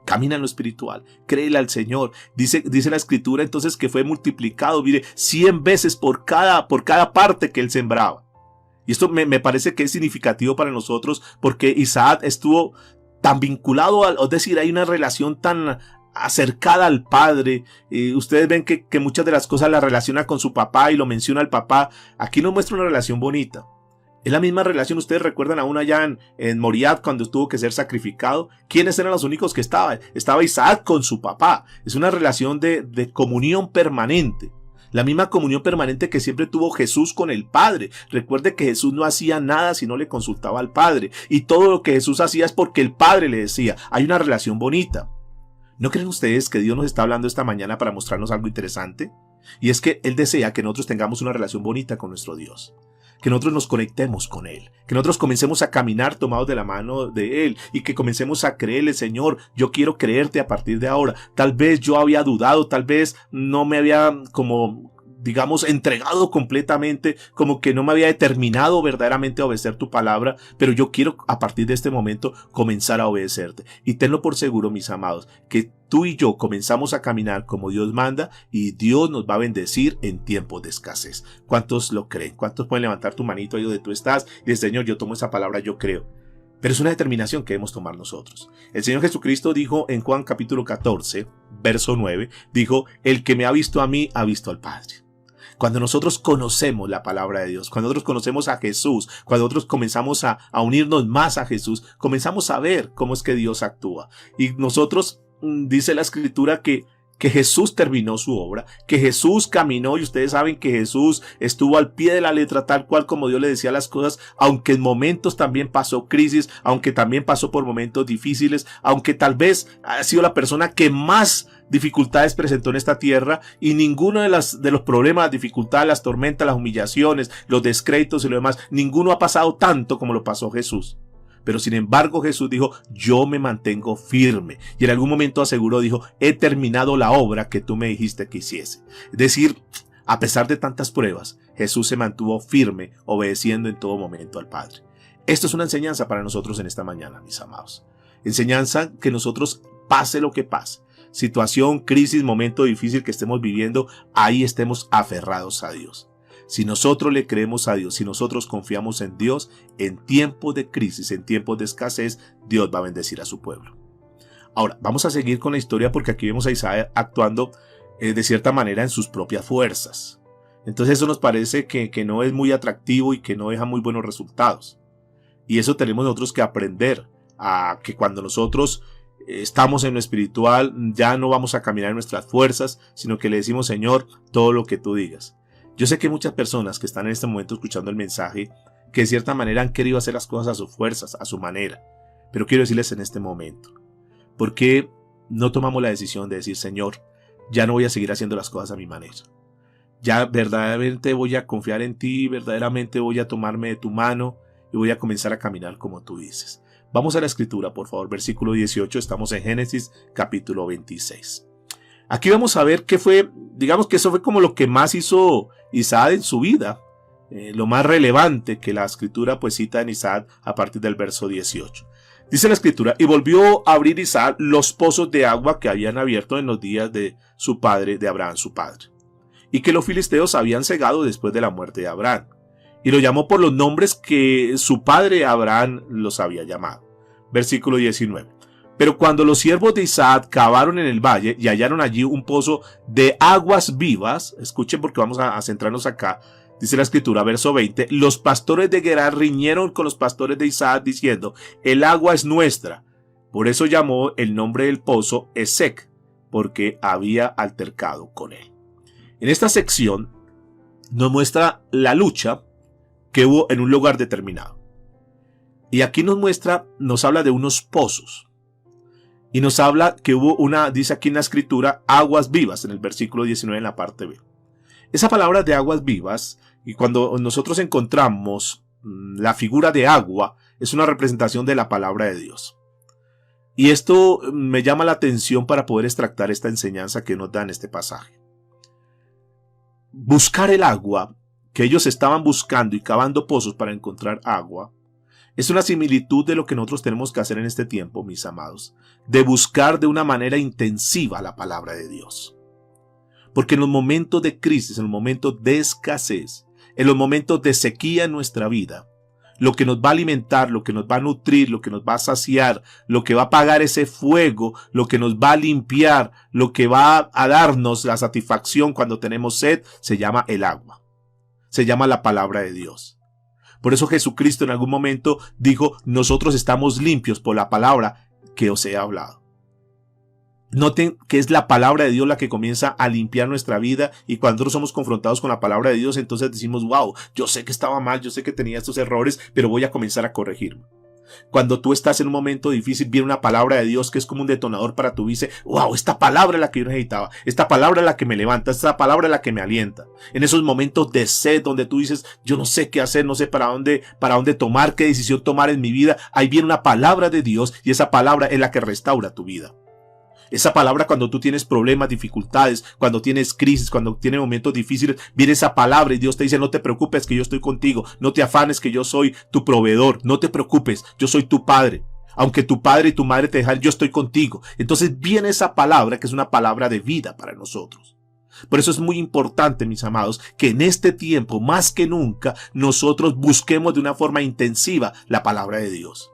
Camina en lo espiritual, créele al Señor. Dice la Escritura entonces que fue multiplicado, mire, 100 veces por cada parte que él sembraba. Y esto me parece que es significativo para nosotros porque Isaac estuvo tan vinculado, es decir, hay una relación tan acercada al padre. Ustedes ven que muchas de las cosas la relaciona con su papá y lo menciona al papá. Aquí nos muestra una relación bonita. Es la misma relación, ustedes recuerdan aún allá en Moriah cuando tuvo que ser sacrificado. ¿Quiénes eran los únicos que estaban? Estaba Isaac con su papá. Es una relación de comunión permanente. La misma comunión permanente que siempre tuvo Jesús con el Padre. Recuerde que Jesús no hacía nada si no le consultaba al Padre. Y todo lo que Jesús hacía es porque el Padre le decía. Hay una relación bonita. ¿No creen ustedes que Dios nos está hablando esta mañana para mostrarnos algo interesante? Y es que Él desea que nosotros tengamos una relación bonita con nuestro Dios. Que nosotros nos conectemos con Él, que nosotros comencemos a caminar tomados de la mano de Él y que comencemos a creerle, Señor, yo quiero creerte a partir de ahora. Tal vez yo había dudado, tal vez no me había digamos, entregado completamente, como que no me había determinado verdaderamente a obedecer tu palabra, pero yo quiero a partir de este momento comenzar a obedecerte. Y tenlo por seguro, mis amados, que tú y yo comenzamos a caminar como Dios manda y Dios nos va a bendecir en tiempos de escasez. ¿Cuántos lo creen? ¿Cuántos pueden levantar tu manito ahí donde tú estás y decir, Señor, yo tomo esa palabra, yo creo? Pero es una determinación que debemos tomar nosotros. El Señor Jesucristo dijo en Juan capítulo 14, verso 9, dijo, el que me ha visto a mí, ha visto al Padre. Cuando nosotros conocemos la palabra de Dios, cuando nosotros conocemos a Jesús, cuando nosotros comenzamos a unirnos más a Jesús, comenzamos a ver cómo es que Dios actúa. Y nosotros, dice la Escritura que Jesús terminó su obra, que Jesús caminó y ustedes saben que Jesús estuvo al pie de la letra tal cual como Dios le decía las cosas, aunque en momentos también pasó crisis, aunque también pasó por momentos difíciles, aunque tal vez ha sido la persona que más dificultades presentó en esta tierra y ninguno de los problemas, las dificultades, las tormentas, las humillaciones, los descréditos y lo demás, ninguno ha pasado tanto como lo pasó Jesús. Pero sin embargo Jesús dijo, yo me mantengo firme. Y en algún momento aseguró, dijo, he terminado la obra que tú me dijiste que hiciese. Es decir, a pesar de tantas pruebas, Jesús se mantuvo firme, obedeciendo en todo momento al Padre. Esto es una enseñanza para nosotros en esta mañana, mis amados. Enseñanza que nosotros, pase lo que pase, situación, crisis, momento difícil que estemos viviendo, ahí estemos aferrados a Dios. Si nosotros le creemos a Dios, si nosotros confiamos en Dios, en tiempos de crisis, en tiempos de escasez, Dios va a bendecir a su pueblo. Ahora, vamos a seguir con la historia porque aquí vemos a Isaac actuando de cierta manera en sus propias fuerzas. Entonces eso nos parece que no es muy atractivo y que no deja muy buenos resultados. Y eso tenemos nosotros que aprender, a que cuando nosotros estamos en lo espiritual ya no vamos a caminar en nuestras fuerzas, sino que le decimos: Señor, todo lo que tú digas. Yo sé que muchas personas que están en este momento escuchando el mensaje, que de cierta manera han querido hacer las cosas a sus fuerzas, a su manera. Pero quiero decirles en este momento, ¿por qué no tomamos la decisión de decir: Señor, ya no voy a seguir haciendo las cosas a mi manera? Ya verdaderamente voy a confiar en ti, verdaderamente voy a tomarme de tu mano y voy a comenzar a caminar como tú dices. Vamos a la escritura, por favor, versículo 18, estamos en Génesis capítulo 26. Aquí vamos a ver qué fue, digamos que eso fue como lo que más hizo Isaac en su vida, lo más relevante que la escritura pues cita en Isaac a partir del verso 18. Dice la escritura: y volvió a abrir Isaac los pozos de agua que habían abierto en los días de su padre, de Abraham su padre, y que los filisteos habían cegado después de la muerte de Abraham. Y lo llamó por los nombres que su padre Abraham los había llamado. Versículo 19. Pero cuando los siervos de Isaac cavaron en el valle y hallaron allí un pozo de aguas vivas, escuchen porque vamos a centrarnos acá, dice la escritura, verso 20, los pastores de Gerar riñeron con los pastores de Isaac diciendo: el agua es nuestra. Por eso llamó el nombre del pozo Esek, porque había altercado con él. En esta sección nos muestra la lucha que hubo en un lugar determinado. Y aquí nos habla de unos pozos. Y nos habla que hubo dice aquí en la escritura, aguas vivas, en el versículo 19 en la parte B. Esa palabra de aguas vivas, y cuando nosotros encontramos la figura de agua, es una representación de la palabra de Dios. Y esto me llama la atención para poder extractar esta enseñanza que nos da en este pasaje. Buscar el agua, que ellos estaban buscando y cavando pozos para encontrar agua, es una similitud de lo que nosotros tenemos que hacer en este tiempo, mis amados, de buscar de una manera intensiva la palabra de Dios. Porque en los momentos de crisis, en los momentos de escasez, en los momentos de sequía en nuestra vida, lo que nos va a alimentar, lo que nos va a nutrir, lo que nos va a saciar, lo que va a apagar ese fuego, lo que nos va a limpiar, lo que va a darnos la satisfacción cuando tenemos sed, se llama el agua. Se llama la palabra de Dios. Por eso Jesucristo en algún momento dijo: nosotros estamos limpios por la palabra que os he hablado. Noten que es la palabra de Dios la que comienza a limpiar nuestra vida, y cuando nosotros somos confrontados con la palabra de Dios, entonces decimos: wow, yo sé que estaba mal, yo sé que tenía estos errores, pero voy a comenzar a corregirme. Cuando tú estás en un momento difícil, viene una palabra de Dios que es como un detonador para tu vida. Wow, esta palabra es la que yo necesitaba, esta palabra es la que me levanta, esta palabra es la que me alienta. En esos momentos de sed donde tú dices: yo no sé qué hacer, no sé para dónde tomar, qué decisión tomar en mi vida, ahí viene una palabra de Dios, y esa palabra es la que restaura tu vida. Esa palabra, cuando tú tienes problemas, dificultades, cuando tienes crisis, cuando tienes momentos difíciles, viene esa palabra y Dios te dice: no te preocupes, que yo estoy contigo, no te afanes, que yo soy tu proveedor, no te preocupes, yo soy tu padre. Aunque tu padre y tu madre te dejan, yo estoy contigo. Entonces viene esa palabra que es una palabra de vida para nosotros. Por eso es muy importante, mis amados, que en este tiempo, más que nunca, nosotros busquemos de una forma intensiva la palabra de Dios.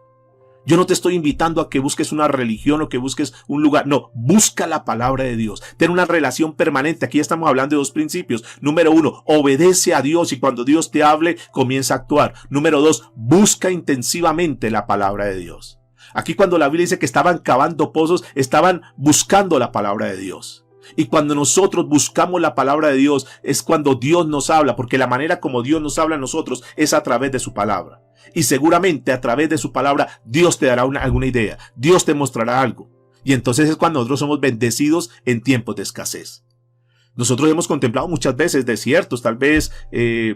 Yo no te estoy invitando a que busques una religión o que busques un lugar. No, busca la palabra de Dios. Ten una relación permanente. Aquí estamos hablando de dos principios. Número 1, obedece a Dios y cuando Dios te hable, comienza a actuar. Número 2, busca intensivamente la palabra de Dios. Aquí cuando la Biblia dice que estaban cavando pozos, estaban buscando la palabra de Dios. Y cuando nosotros buscamos la palabra de Dios es cuando Dios nos habla, porque la manera como Dios nos habla a nosotros es a través de su palabra. Y seguramente a través de su palabra Dios te dará alguna idea, Dios te mostrará algo. Y entonces es cuando nosotros somos bendecidos en tiempos de escasez. Nosotros hemos contemplado muchas veces desiertos, tal vez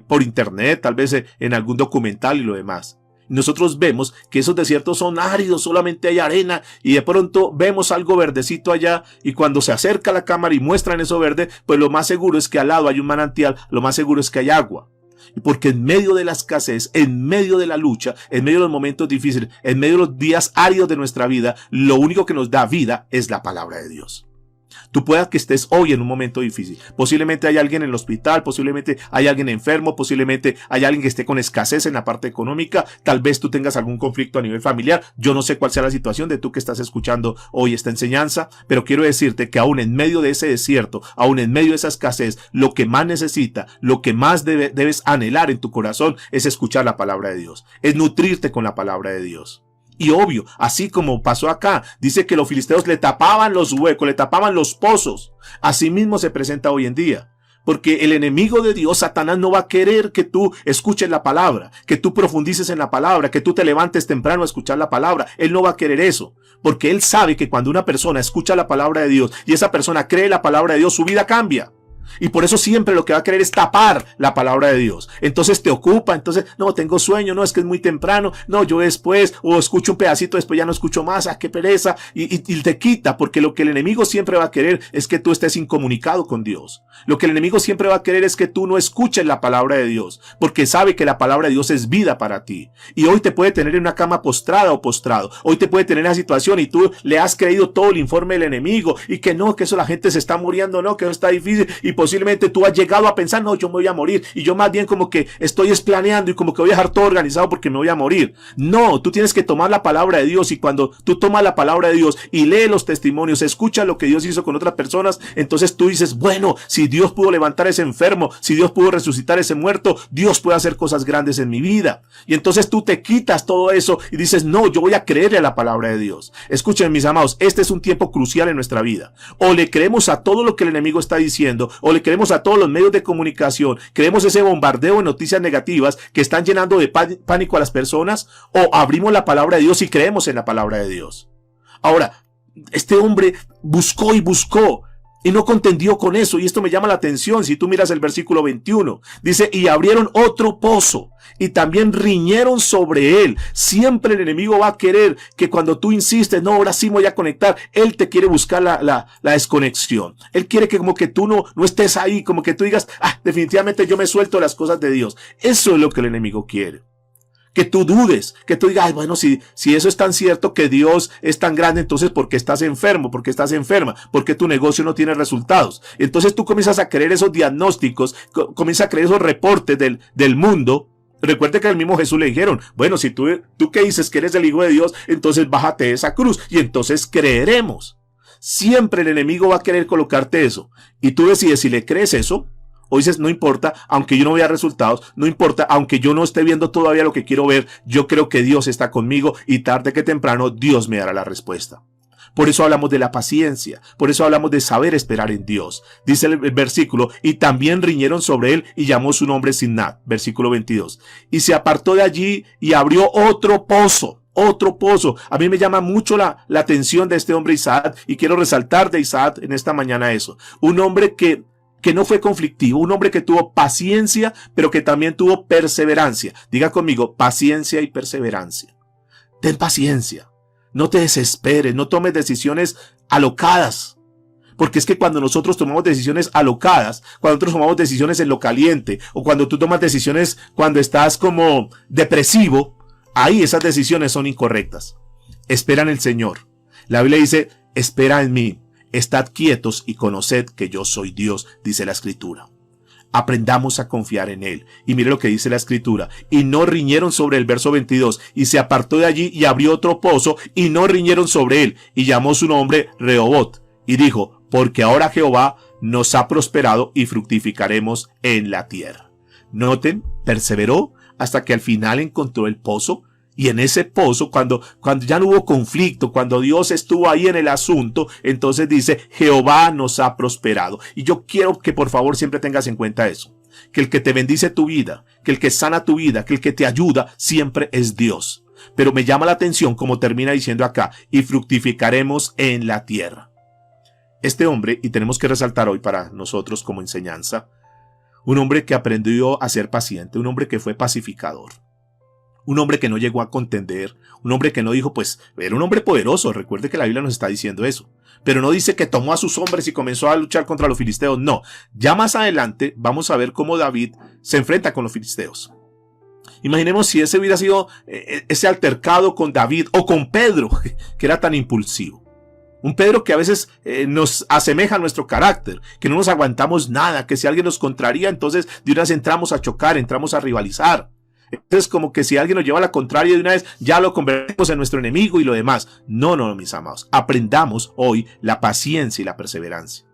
por internet, tal vez en algún documental y lo demás. Nosotros vemos que esos desiertos son áridos, solamente hay arena y de pronto vemos algo verdecito allá y cuando se acerca la cámara y muestran eso verde, pues lo más seguro es que al lado hay un manantial, lo más seguro es que hay agua. Porque en medio de la escasez, en medio de la lucha, en medio de los momentos difíciles, en medio de los días áridos de nuestra vida, lo único que nos da vida es la palabra de Dios. Tú puedas que estés hoy en un momento difícil. Posiblemente hay alguien en el hospital, posiblemente hay alguien enfermo, posiblemente hay alguien que esté con escasez en la parte económica. Tal vez tú tengas algún conflicto a nivel familiar. Yo no sé cuál sea la situación de tú que estás escuchando hoy esta enseñanza, pero quiero decirte que aún en medio de ese desierto, aún en medio de esa escasez, lo que más necesita, lo que más debes anhelar en tu corazón es escuchar la palabra de Dios, es nutrirte con la palabra de Dios. Y obvio, así como pasó acá, dice que los filisteos le tapaban los huecos, le tapaban los pozos. Así mismo se presenta hoy en día. Porque el enemigo de Dios, Satanás, no va a querer que tú escuches la palabra, que tú profundices en la palabra, que tú te levantes temprano a escuchar la palabra. Él no va a querer eso. Porque él sabe que cuando una persona escucha la palabra de Dios y esa persona cree la palabra de Dios, su vida cambia. Y por eso siempre lo que va a querer es tapar la palabra de Dios. Entonces te ocupa, entonces, no, tengo sueño, no, es que es muy temprano, no, yo después, o escucho un pedacito, después ya no escucho más, qué pereza, y te quita, porque lo que el enemigo siempre va a querer es que tú estés incomunicado con Dios. Lo que el enemigo siempre va a querer es que tú no escuches la palabra de Dios, porque sabe que la palabra de Dios es vida para ti. Y hoy te puede tener en una cama postrada o postrado, hoy te puede tener en la situación y tú le has creído todo el informe del enemigo, y que no, que eso la gente se está muriendo, no, que eso está difícil, y posiblemente tú has llegado a pensar, no, yo me voy a morir, y yo más bien como que estoy planeando y como que voy a dejar todo organizado porque me voy a morir. No, tú tienes que tomar la palabra de Dios, y cuando tú tomas la palabra de Dios y lees los testimonios, escucha lo que Dios hizo con otras personas, entonces tú dices, bueno, si Dios pudo levantar a ese enfermo, si Dios pudo resucitar a ese muerto, Dios puede hacer cosas grandes en mi vida. Y entonces tú te quitas todo eso y dices, no, yo voy a creerle a la palabra de Dios. Escuchen, mis amados, este es un tiempo crucial en nuestra vida. O le creemos a todo lo que el enemigo está diciendo, o le creemos a todos los medios de comunicación, creemos ese bombardeo de noticias negativas que están llenando de pánico a las personas, o abrimos la palabra de Dios y creemos en la palabra de Dios. Ahora, este hombre buscó y buscó y no contendió con eso, y esto me llama la atención. Si tú miras el versículo 21, dice, y abrieron otro pozo y también riñeron sobre él. Siempre el enemigo va a querer que cuando tú insistes, no, ahora sí me voy a conectar, él te quiere buscar la desconexión. Él quiere que como que tú no estés ahí, como que tú digas, definitivamente yo me suelto de las cosas de Dios. Eso es lo que el enemigo quiere. Que tú dudes, que tú digas, bueno, si eso es tan cierto, que Dios es tan grande, entonces ¿por qué estás enfermo? ¿Por qué estás enferma? ¿Por qué tu negocio no tiene resultados? Entonces tú comienzas a creer esos diagnósticos, comienzas a creer esos reportes del mundo. Recuerde que al mismo Jesús le dijeron, bueno, si tú que dices que eres el Hijo de Dios, entonces bájate de esa cruz y entonces creeremos. Siempre el enemigo va a querer colocarte eso, y tú decides si le crees eso. O dices, no importa, aunque yo no vea resultados, no importa, aunque yo no esté viendo todavía lo que quiero ver, yo creo que Dios está conmigo y tarde que temprano Dios me dará la respuesta. Por eso hablamos de la paciencia, por eso hablamos de saber esperar en Dios. Dice el versículo, y también riñeron sobre él y llamó su nombre Simnat, versículo 22. Y se apartó de allí y abrió otro pozo. Otro pozo. A mí me llama mucho la atención de este hombre Isaac, y quiero resaltar de Isaac en esta mañana eso. Un hombre que no fue conflictivo, un hombre que tuvo paciencia, pero que también tuvo perseverancia. Diga conmigo, paciencia y perseverancia. Ten paciencia, no te desesperes, no tomes decisiones alocadas. Porque es que cuando nosotros tomamos decisiones alocadas, cuando nosotros tomamos decisiones en lo caliente, o cuando tú tomas decisiones cuando estás como depresivo, ahí esas decisiones son incorrectas. Espera en el Señor. La Biblia dice, espera en mí. Estad quietos y conoced que yo soy Dios, dice la Escritura. Aprendamos a confiar en Él. Y mire lo que dice la Escritura. Y no riñeron sobre el verso 22. Y se apartó de allí y abrió otro pozo. Y no riñeron sobre él. Y llamó su nombre Rehobot. Y dijo, porque ahora Jehová nos ha prosperado y fructificaremos en la tierra. Noten, perseveró hasta que al final encontró el pozo. Y en ese pozo, cuando ya no hubo conflicto, cuando Dios estuvo ahí en el asunto, entonces dice, Jehová nos ha prosperado. Y yo quiero que por favor siempre tengas en cuenta eso. Que el que te bendice tu vida, que el que sana tu vida, que el que te ayuda, siempre es Dios. Pero me llama la atención como termina diciendo acá, y fructificaremos en la tierra. Este hombre, y tenemos que resaltar hoy para nosotros como enseñanza, un hombre que aprendió a ser paciente, un hombre que fue pacificador. Un hombre que no llegó a contender, un hombre que no dijo, pues, era un hombre poderoso, recuerde que la Biblia nos está diciendo eso, pero no dice que tomó a sus hombres y comenzó a luchar contra los filisteos, no. Ya más adelante vamos a ver cómo David se enfrenta con los filisteos. Imaginemos si ese hubiera sido ese altercado con David o con Pedro, que era tan impulsivo. Un Pedro que a veces nos asemeja a nuestro carácter, que no nos aguantamos nada, que si alguien nos contraría, entonces de una vez entramos a chocar, entramos a rivalizar. Entonces como que si alguien nos lleva a la contraria de una vez, ya lo convertimos en nuestro enemigo y lo demás. No, mis amados. Aprendamos hoy la paciencia y la perseverancia.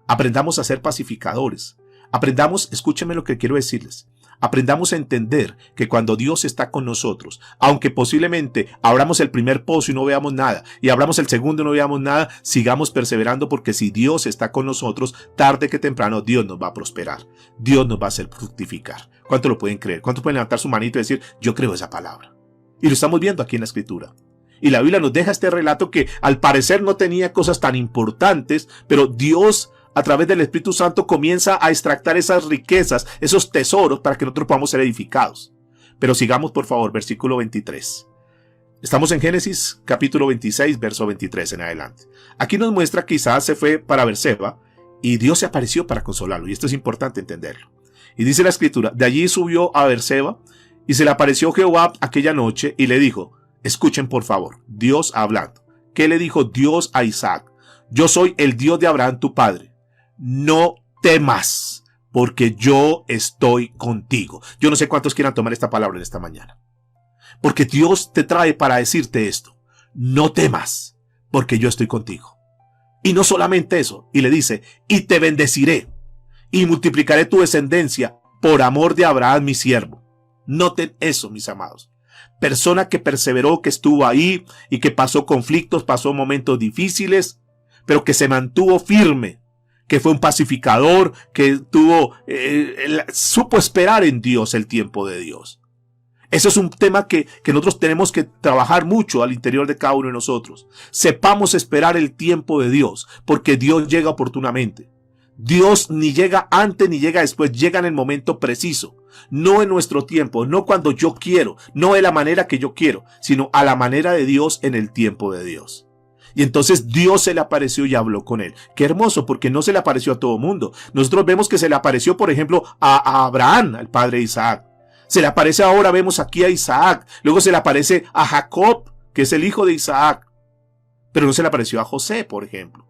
Aprendamos a ser pacificadores. Aprendamos, escúchenme lo que quiero decirles. Aprendamos a entender que cuando Dios está con nosotros, aunque posiblemente abramos el primer pozo y no veamos nada, y abramos el segundo y no veamos nada, sigamos perseverando, porque si Dios está con nosotros, tarde que temprano Dios nos va a prosperar. Dios nos va a hacer fructificar. ¿Cuánto lo pueden creer? ¿Cuánto pueden levantar su manito y decir, yo creo esa palabra? Y lo estamos viendo aquí en la Escritura. Y la Biblia nos deja este relato que al parecer no tenía cosas tan importantes, pero Dios a través del Espíritu Santo comienza a extractar esas riquezas, esos tesoros para que nosotros podamos ser edificados. Pero sigamos por favor, versículo 23. Estamos en Génesis capítulo 26, verso 23 en adelante. Aquí nos muestra que Isaac se fue para Berseba y Dios se apareció para consolarlo, y esto es importante entenderlo. Y dice la Escritura, de allí subió a Berseba y se le apareció Jehová aquella noche y le dijo, escuchen por favor, Dios hablando. ¿Qué le dijo Dios a Isaac? Yo soy el Dios de Abraham tu padre. No temas, porque yo estoy contigo. Yo no sé cuántos quieran tomar esta palabra en esta mañana. Porque Dios te trae para decirte esto. No temas, porque yo estoy contigo. Y no solamente eso, y le dice, y te bendeciré, y multiplicaré tu descendencia por amor de Abraham mi siervo. Noten eso, mis amados. Persona que perseveró, que estuvo ahí, y que pasó conflictos, pasó momentos difíciles, pero que se mantuvo firme, que fue un pacificador, que supo esperar en Dios el tiempo de Dios. Eso es un tema que nosotros tenemos que trabajar mucho al interior de cada uno de nosotros. Sepamos esperar el tiempo de Dios, porque Dios llega oportunamente. Dios ni llega antes ni llega después, llega en el momento preciso. No en nuestro tiempo, no cuando yo quiero, no de la manera que yo quiero, sino a la manera de Dios en el tiempo de Dios. Y entonces Dios se le apareció y habló con él. Qué hermoso, porque no se le apareció a todo mundo. Nosotros vemos que se le apareció, por ejemplo, a Abraham, al padre de Isaac. Se le aparece ahora, vemos aquí a Isaac. Luego se le aparece a Jacob, que es el hijo de Isaac. Pero no se le apareció a José, por ejemplo.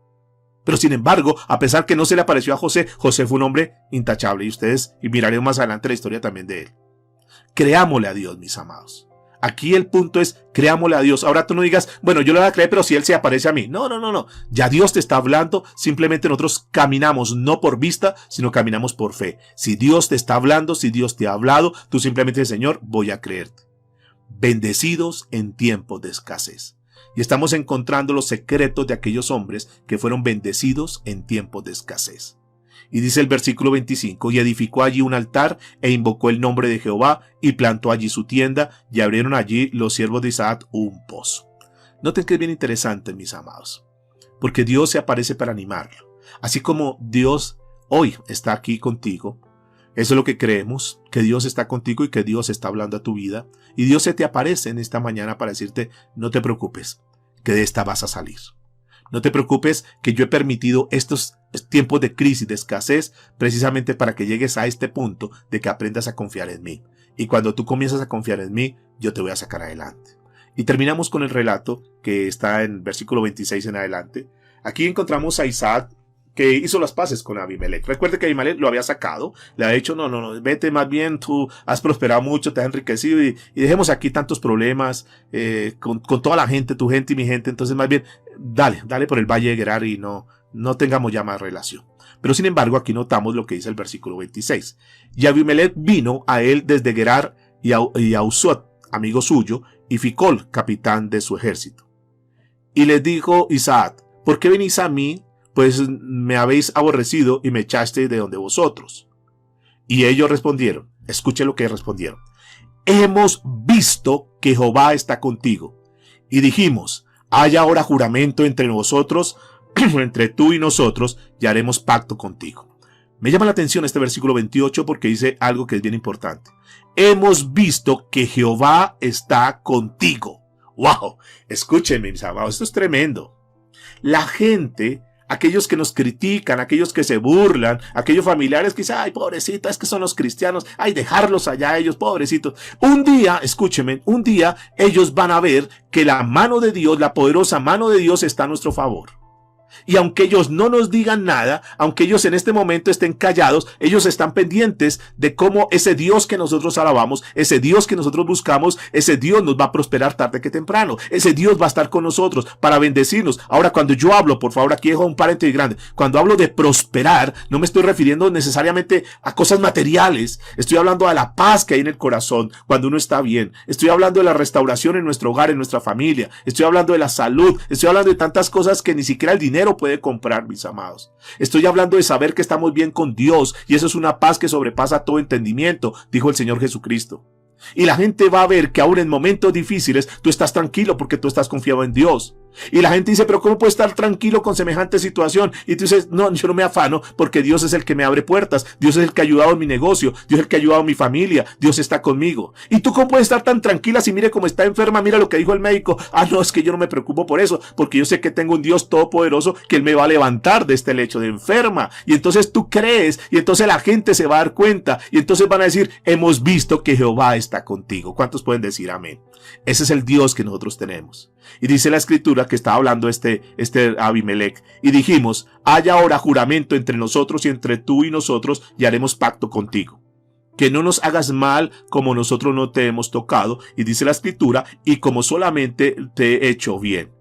Pero sin embargo, a pesar que no se le apareció a José, José fue un hombre intachable. Y miraremos más adelante la historia también de él. Creámosle a Dios, mis amados. Aquí el punto es, creámosle a Dios. Ahora tú no digas, bueno, yo le voy a creer, pero si Él se aparece a mí. No. Ya Dios te está hablando, simplemente nosotros caminamos no por vista, sino caminamos por fe. Si Dios te está hablando, si Dios te ha hablado, tú simplemente dices, Señor, voy a creerte. Bendecidos en tiempos de escasez. Y estamos encontrando los secretos de aquellos hombres que fueron bendecidos en tiempos de escasez. Y dice el versículo 25, y edificó allí un altar e invocó el nombre de Jehová y plantó allí su tienda y abrieron allí los siervos de Isaac un pozo. Noten que es bien interesante, mis amados, porque Dios se aparece para animarlo. Así como Dios hoy está aquí contigo, eso es lo que creemos, que Dios está contigo y que Dios está hablando a tu vida. Y Dios se te aparece en esta mañana para decirte, no te preocupes, que de esta vas a salir. No te preocupes, que yo he permitido estos tiempos de crisis, de escasez, precisamente para que llegues a este punto de que aprendas a confiar en mí. Y cuando tú comienzas a confiar en mí, yo te voy a sacar adelante. Y terminamos con el relato que está en versículo 26 en adelante. Aquí encontramos a Isaac, que hizo las paces con Abimelech. Recuerde que Abimelech lo había sacado, le ha dicho, no, vete más bien, tú has prosperado mucho, te has enriquecido y dejemos aquí tantos problemas con toda la gente, tu gente y mi gente, entonces más bien, dale por el valle de Gerar y no tengamos ya más relación. Pero sin embargo, aquí notamos lo que dice el versículo 26. Y Abimelech vino a él desde Gerar y a Usot, amigo suyo, y Ficol, capitán de su ejército. Y les dijo Isaac, ¿por qué venís a mí? Pues me habéis aborrecido y me echasteis de donde vosotros. Y ellos respondieron, escuche lo que respondieron. Hemos visto que Jehová está contigo. Y dijimos, hay ahora juramento entre nosotros, entre tú y nosotros, y haremos pacto contigo. Me llama la atención este versículo 28 porque dice algo que es bien importante. Hemos visto que Jehová está contigo. ¡Wow! Escúchenme, mis amados, esto es tremendo. La gente aquellos que nos critican, aquellos que se burlan, aquellos familiares que dicen, ay, pobrecito, es que son los cristianos, ay, dejarlos allá ellos, pobrecitos. Un día, escúcheme, un día ellos van a ver que la mano de Dios, la poderosa mano de Dios está a nuestro favor. Y aunque ellos no nos digan nada, aunque ellos en este momento estén callados, ellos están pendientes de cómo ese Dios que nosotros alabamos, ese Dios que nosotros buscamos, ese Dios nos va a prosperar tarde que temprano. Ese Dios va a estar con nosotros para bendecirnos. Ahora, cuando yo hablo, por favor, aquí dejo un paréntesis grande. Cuando hablo de prosperar, no me estoy refiriendo necesariamente a cosas materiales. Estoy hablando de la paz que hay en el corazón cuando uno está bien. Estoy hablando de la restauración en nuestro hogar, en nuestra familia. Estoy hablando de la salud. Estoy hablando de tantas cosas que ni siquiera el dinero puede comprar, mis amados. Estoy hablando de saber que estamos bien con Dios, y eso es una paz que sobrepasa todo entendimiento, dijo el Señor Jesucristo. Y la gente va a ver que aún en momentos difíciles tú estás tranquilo porque tú estás confiado en Dios. Y la gente dice, pero ¿cómo puedo estar tranquilo con semejante situación? Y tú dices, no, yo no me afano porque Dios es el que me abre puertas. Dios es el que ha ayudado en mi negocio. Dios es el que ha ayudado a mi familia. Dios está conmigo. ¿Y tú cómo puedes estar tan tranquila si mire cómo está enferma? Mira lo que dijo el médico. Ah, no, es que yo no me preocupo por eso, porque yo sé que tengo un Dios todopoderoso que Él me va a levantar de este lecho de enferma. Y entonces tú crees, y entonces la gente se va a dar cuenta, y entonces van a decir, hemos visto que Jehová está contigo. ¿Cuántos pueden decir amén? Ese es el Dios que nosotros tenemos. Y dice la escritura que está hablando este Abimelech. Y dijimos, haya ahora juramento entre nosotros y entre tú y nosotros, y haremos pacto contigo. Que no nos hagas mal como nosotros no te hemos tocado. Y dice la escritura, y como solamente te he hecho bien.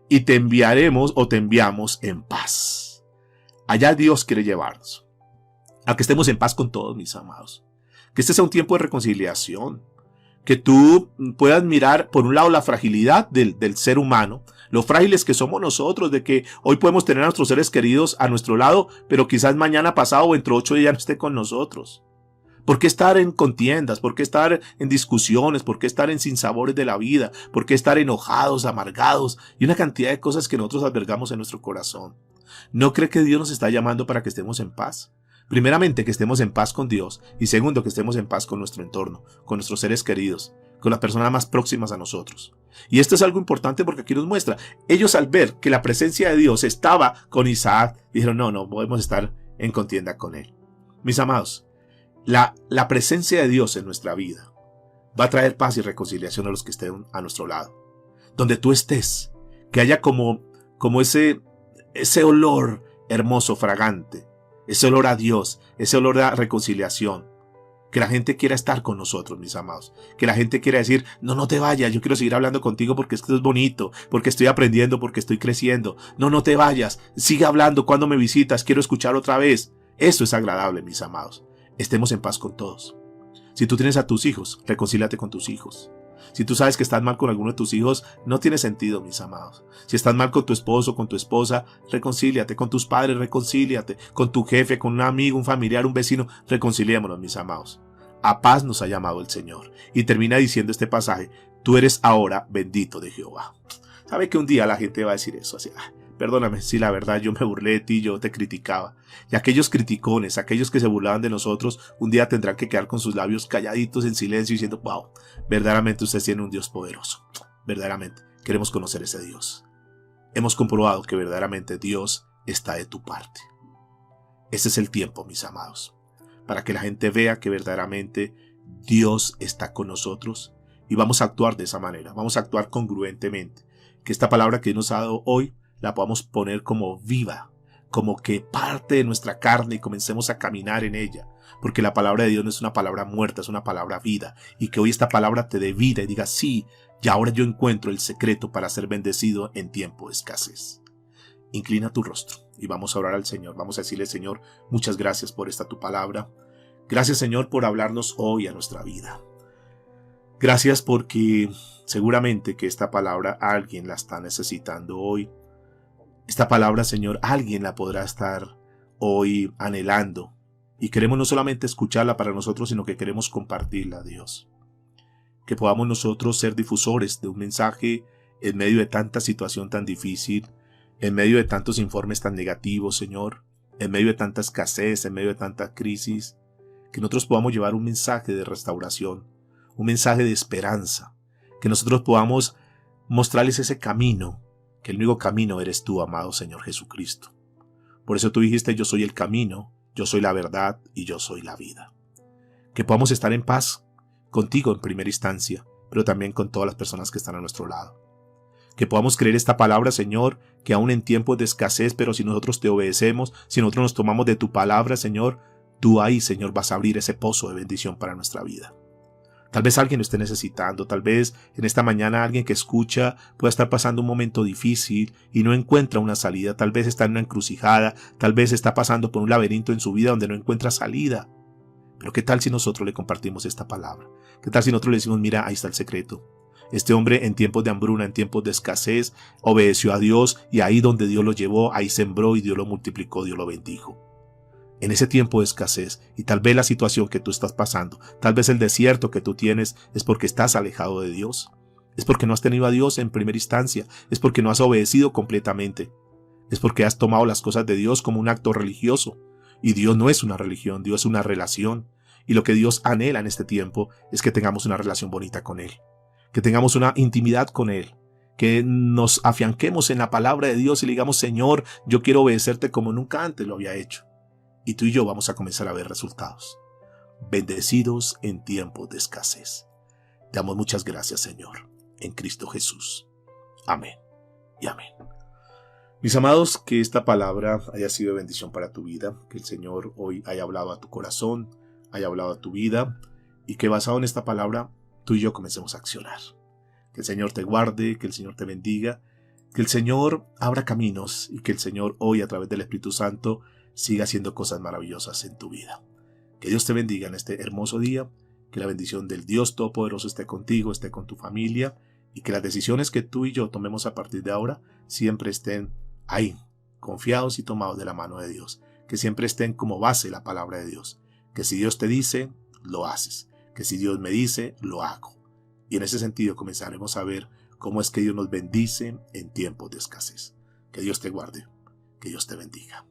Y te enviaremos o te enviamos en paz. Allá Dios quiere llevarnos. A que estemos en paz con todos, mis amados. Que este sea un tiempo de reconciliación. Que tú puedas mirar, por un lado, la fragilidad del ser humano, lo frágiles que somos nosotros, de que hoy podemos tener a nuestros seres queridos a nuestro lado, pero quizás mañana pasado o entre 8 días ya no esté con nosotros. ¿Por qué estar en contiendas? ¿Por qué estar en discusiones? ¿Por qué estar en sinsabores de la vida? ¿Por qué estar enojados, amargados? Y una cantidad de cosas que nosotros albergamos en nuestro corazón. ¿No cree que Dios nos está llamando para que estemos en paz? Primeramente, que estemos en paz con Dios, y segundo, que estemos en paz con nuestro entorno, con nuestros seres queridos, con las personas más próximas a nosotros. Y esto es algo importante porque aquí nos muestra, ellos al ver que la presencia de Dios estaba con Isaac, dijeron, no podemos estar en contienda con él. Mis amados, la presencia de Dios en nuestra vida va a traer paz y reconciliación a los que estén a nuestro lado. Donde tú estés, que haya como ese olor hermoso, fragante, ese olor a Dios, ese olor a reconciliación. Que la gente quiera estar con nosotros, mis amados. Que la gente quiera decir, no te vayas, yo quiero seguir hablando contigo porque esto es bonito, porque estoy aprendiendo, porque estoy creciendo. No te vayas, sigue hablando cuando me visitas, quiero escuchar otra vez. Eso es agradable, mis amados. Estemos en paz con todos. Si tú tienes a tus hijos, reconcíliate con tus hijos. Si tú sabes que estás mal con alguno de tus hijos, no tiene sentido, mis amados. Si estás mal con tu esposo, con tu esposa, reconcíliate. Con tus padres, reconcíliate. Con tu jefe, con un amigo, un familiar, un vecino, reconciliémonos, mis amados. A paz nos ha llamado el Señor. Y termina diciendo este pasaje, tú eres ahora bendito de Jehová. ¿Sabe que un día la gente va a decir eso? Así, perdóname, si la verdad yo me burlé de ti, yo te criticaba. Y aquellos criticones, aquellos que se burlaban de nosotros, un día tendrán que quedar con sus labios calladitos en silencio diciendo, wow, verdaderamente usted tiene un Dios poderoso. Verdaderamente, queremos conocer ese Dios. Hemos comprobado que verdaderamente Dios está de tu parte. Ese es el tiempo, mis amados, para que la gente vea que verdaderamente Dios está con nosotros y vamos a actuar de esa manera, vamos a actuar congruentemente. Que esta palabra que nos ha dado hoy la podamos poner como viva, como que parte de nuestra carne y comencemos a caminar en ella, porque la palabra de Dios no es una palabra muerta, es una palabra vida, y que hoy esta palabra te dé vida y diga, sí, y ahora yo encuentro el secreto para ser bendecido en tiempo de escasez. Inclina tu rostro y vamos a orar al Señor, vamos a decirle, Señor, muchas gracias por esta tu palabra, gracias, Señor, por hablarnos hoy a nuestra vida. Gracias porque seguramente que esta palabra alguien la está necesitando hoy. Esta palabra, Señor, alguien la podrá estar hoy anhelando. Y queremos no solamente escucharla para nosotros, sino que queremos compartirla, Dios. Que podamos nosotros ser difusores de un mensaje en medio de tanta situación tan difícil, en medio de tantos informes tan negativos, Señor, en medio de tanta escasez, en medio de tanta crisis. Que nosotros podamos llevar un mensaje de restauración, un mensaje de esperanza. Que nosotros podamos mostrarles ese camino, que el único camino eres tú, amado Señor Jesucristo. Por eso tú dijiste, yo soy el camino, yo soy la verdad y yo soy la vida. Que podamos estar en paz contigo en primera instancia, pero también con todas las personas que están a nuestro lado. Que podamos creer esta palabra, Señor, que aún en tiempos de escasez, pero si nosotros te obedecemos, si nosotros nos tomamos de tu palabra, Señor, tú ahí, Señor, vas a abrir ese pozo de bendición para nuestra vida. Tal vez alguien lo esté necesitando, tal vez en esta mañana alguien que escucha pueda estar pasando un momento difícil y no encuentra una salida, tal vez está en una encrucijada, tal vez está pasando por un laberinto en su vida donde no encuentra salida. Pero ¿qué tal si nosotros le compartimos esta palabra? ¿Qué tal si nosotros le decimos, mira, ahí está el secreto? Este hombre en tiempos de hambruna, en tiempos de escasez, obedeció a Dios y ahí donde Dios lo llevó, ahí sembró y Dios lo multiplicó, Dios lo bendijo. En ese tiempo de escasez, y tal vez la situación que tú estás pasando, tal vez el desierto que tú tienes, es porque estás alejado de Dios. Es porque no has tenido a Dios en primera instancia, es porque no has obedecido completamente. Es porque has tomado las cosas de Dios como un acto religioso. Y Dios no es una religión, Dios es una relación. Y lo que Dios anhela en este tiempo es que tengamos una relación bonita con Él. Que tengamos una intimidad con Él. Que nos afianquemos en la palabra de Dios y le digamos, Señor, yo quiero obedecerte como nunca antes lo había hecho. Y tú y yo vamos a comenzar a ver resultados. Bendecidos en tiempos de escasez. Te damos muchas gracias, Señor, en Cristo Jesús. Amén y amén. Mis amados, que esta palabra haya sido de bendición para tu vida, que el Señor hoy haya hablado a tu corazón, haya hablado a tu vida, y que basado en esta palabra, tú y yo comencemos a accionar. Que el Señor te guarde, que el Señor te bendiga, que el Señor abra caminos y que el Señor hoy a través del Espíritu Santo siga haciendo cosas maravillosas en tu vida. Que Dios te bendiga en este hermoso día, que la bendición del Dios Todopoderoso esté contigo, esté con tu familia, y que las decisiones que tú y yo tomemos a partir de ahora siempre estén ahí, confiados y tomados de la mano de Dios, que siempre estén como base la palabra de Dios, que si Dios te dice, lo haces, que si Dios me dice, lo hago. Y en ese sentido comenzaremos a ver cómo es que Dios nos bendice en tiempos de escasez. Que Dios te guarde, que Dios te bendiga.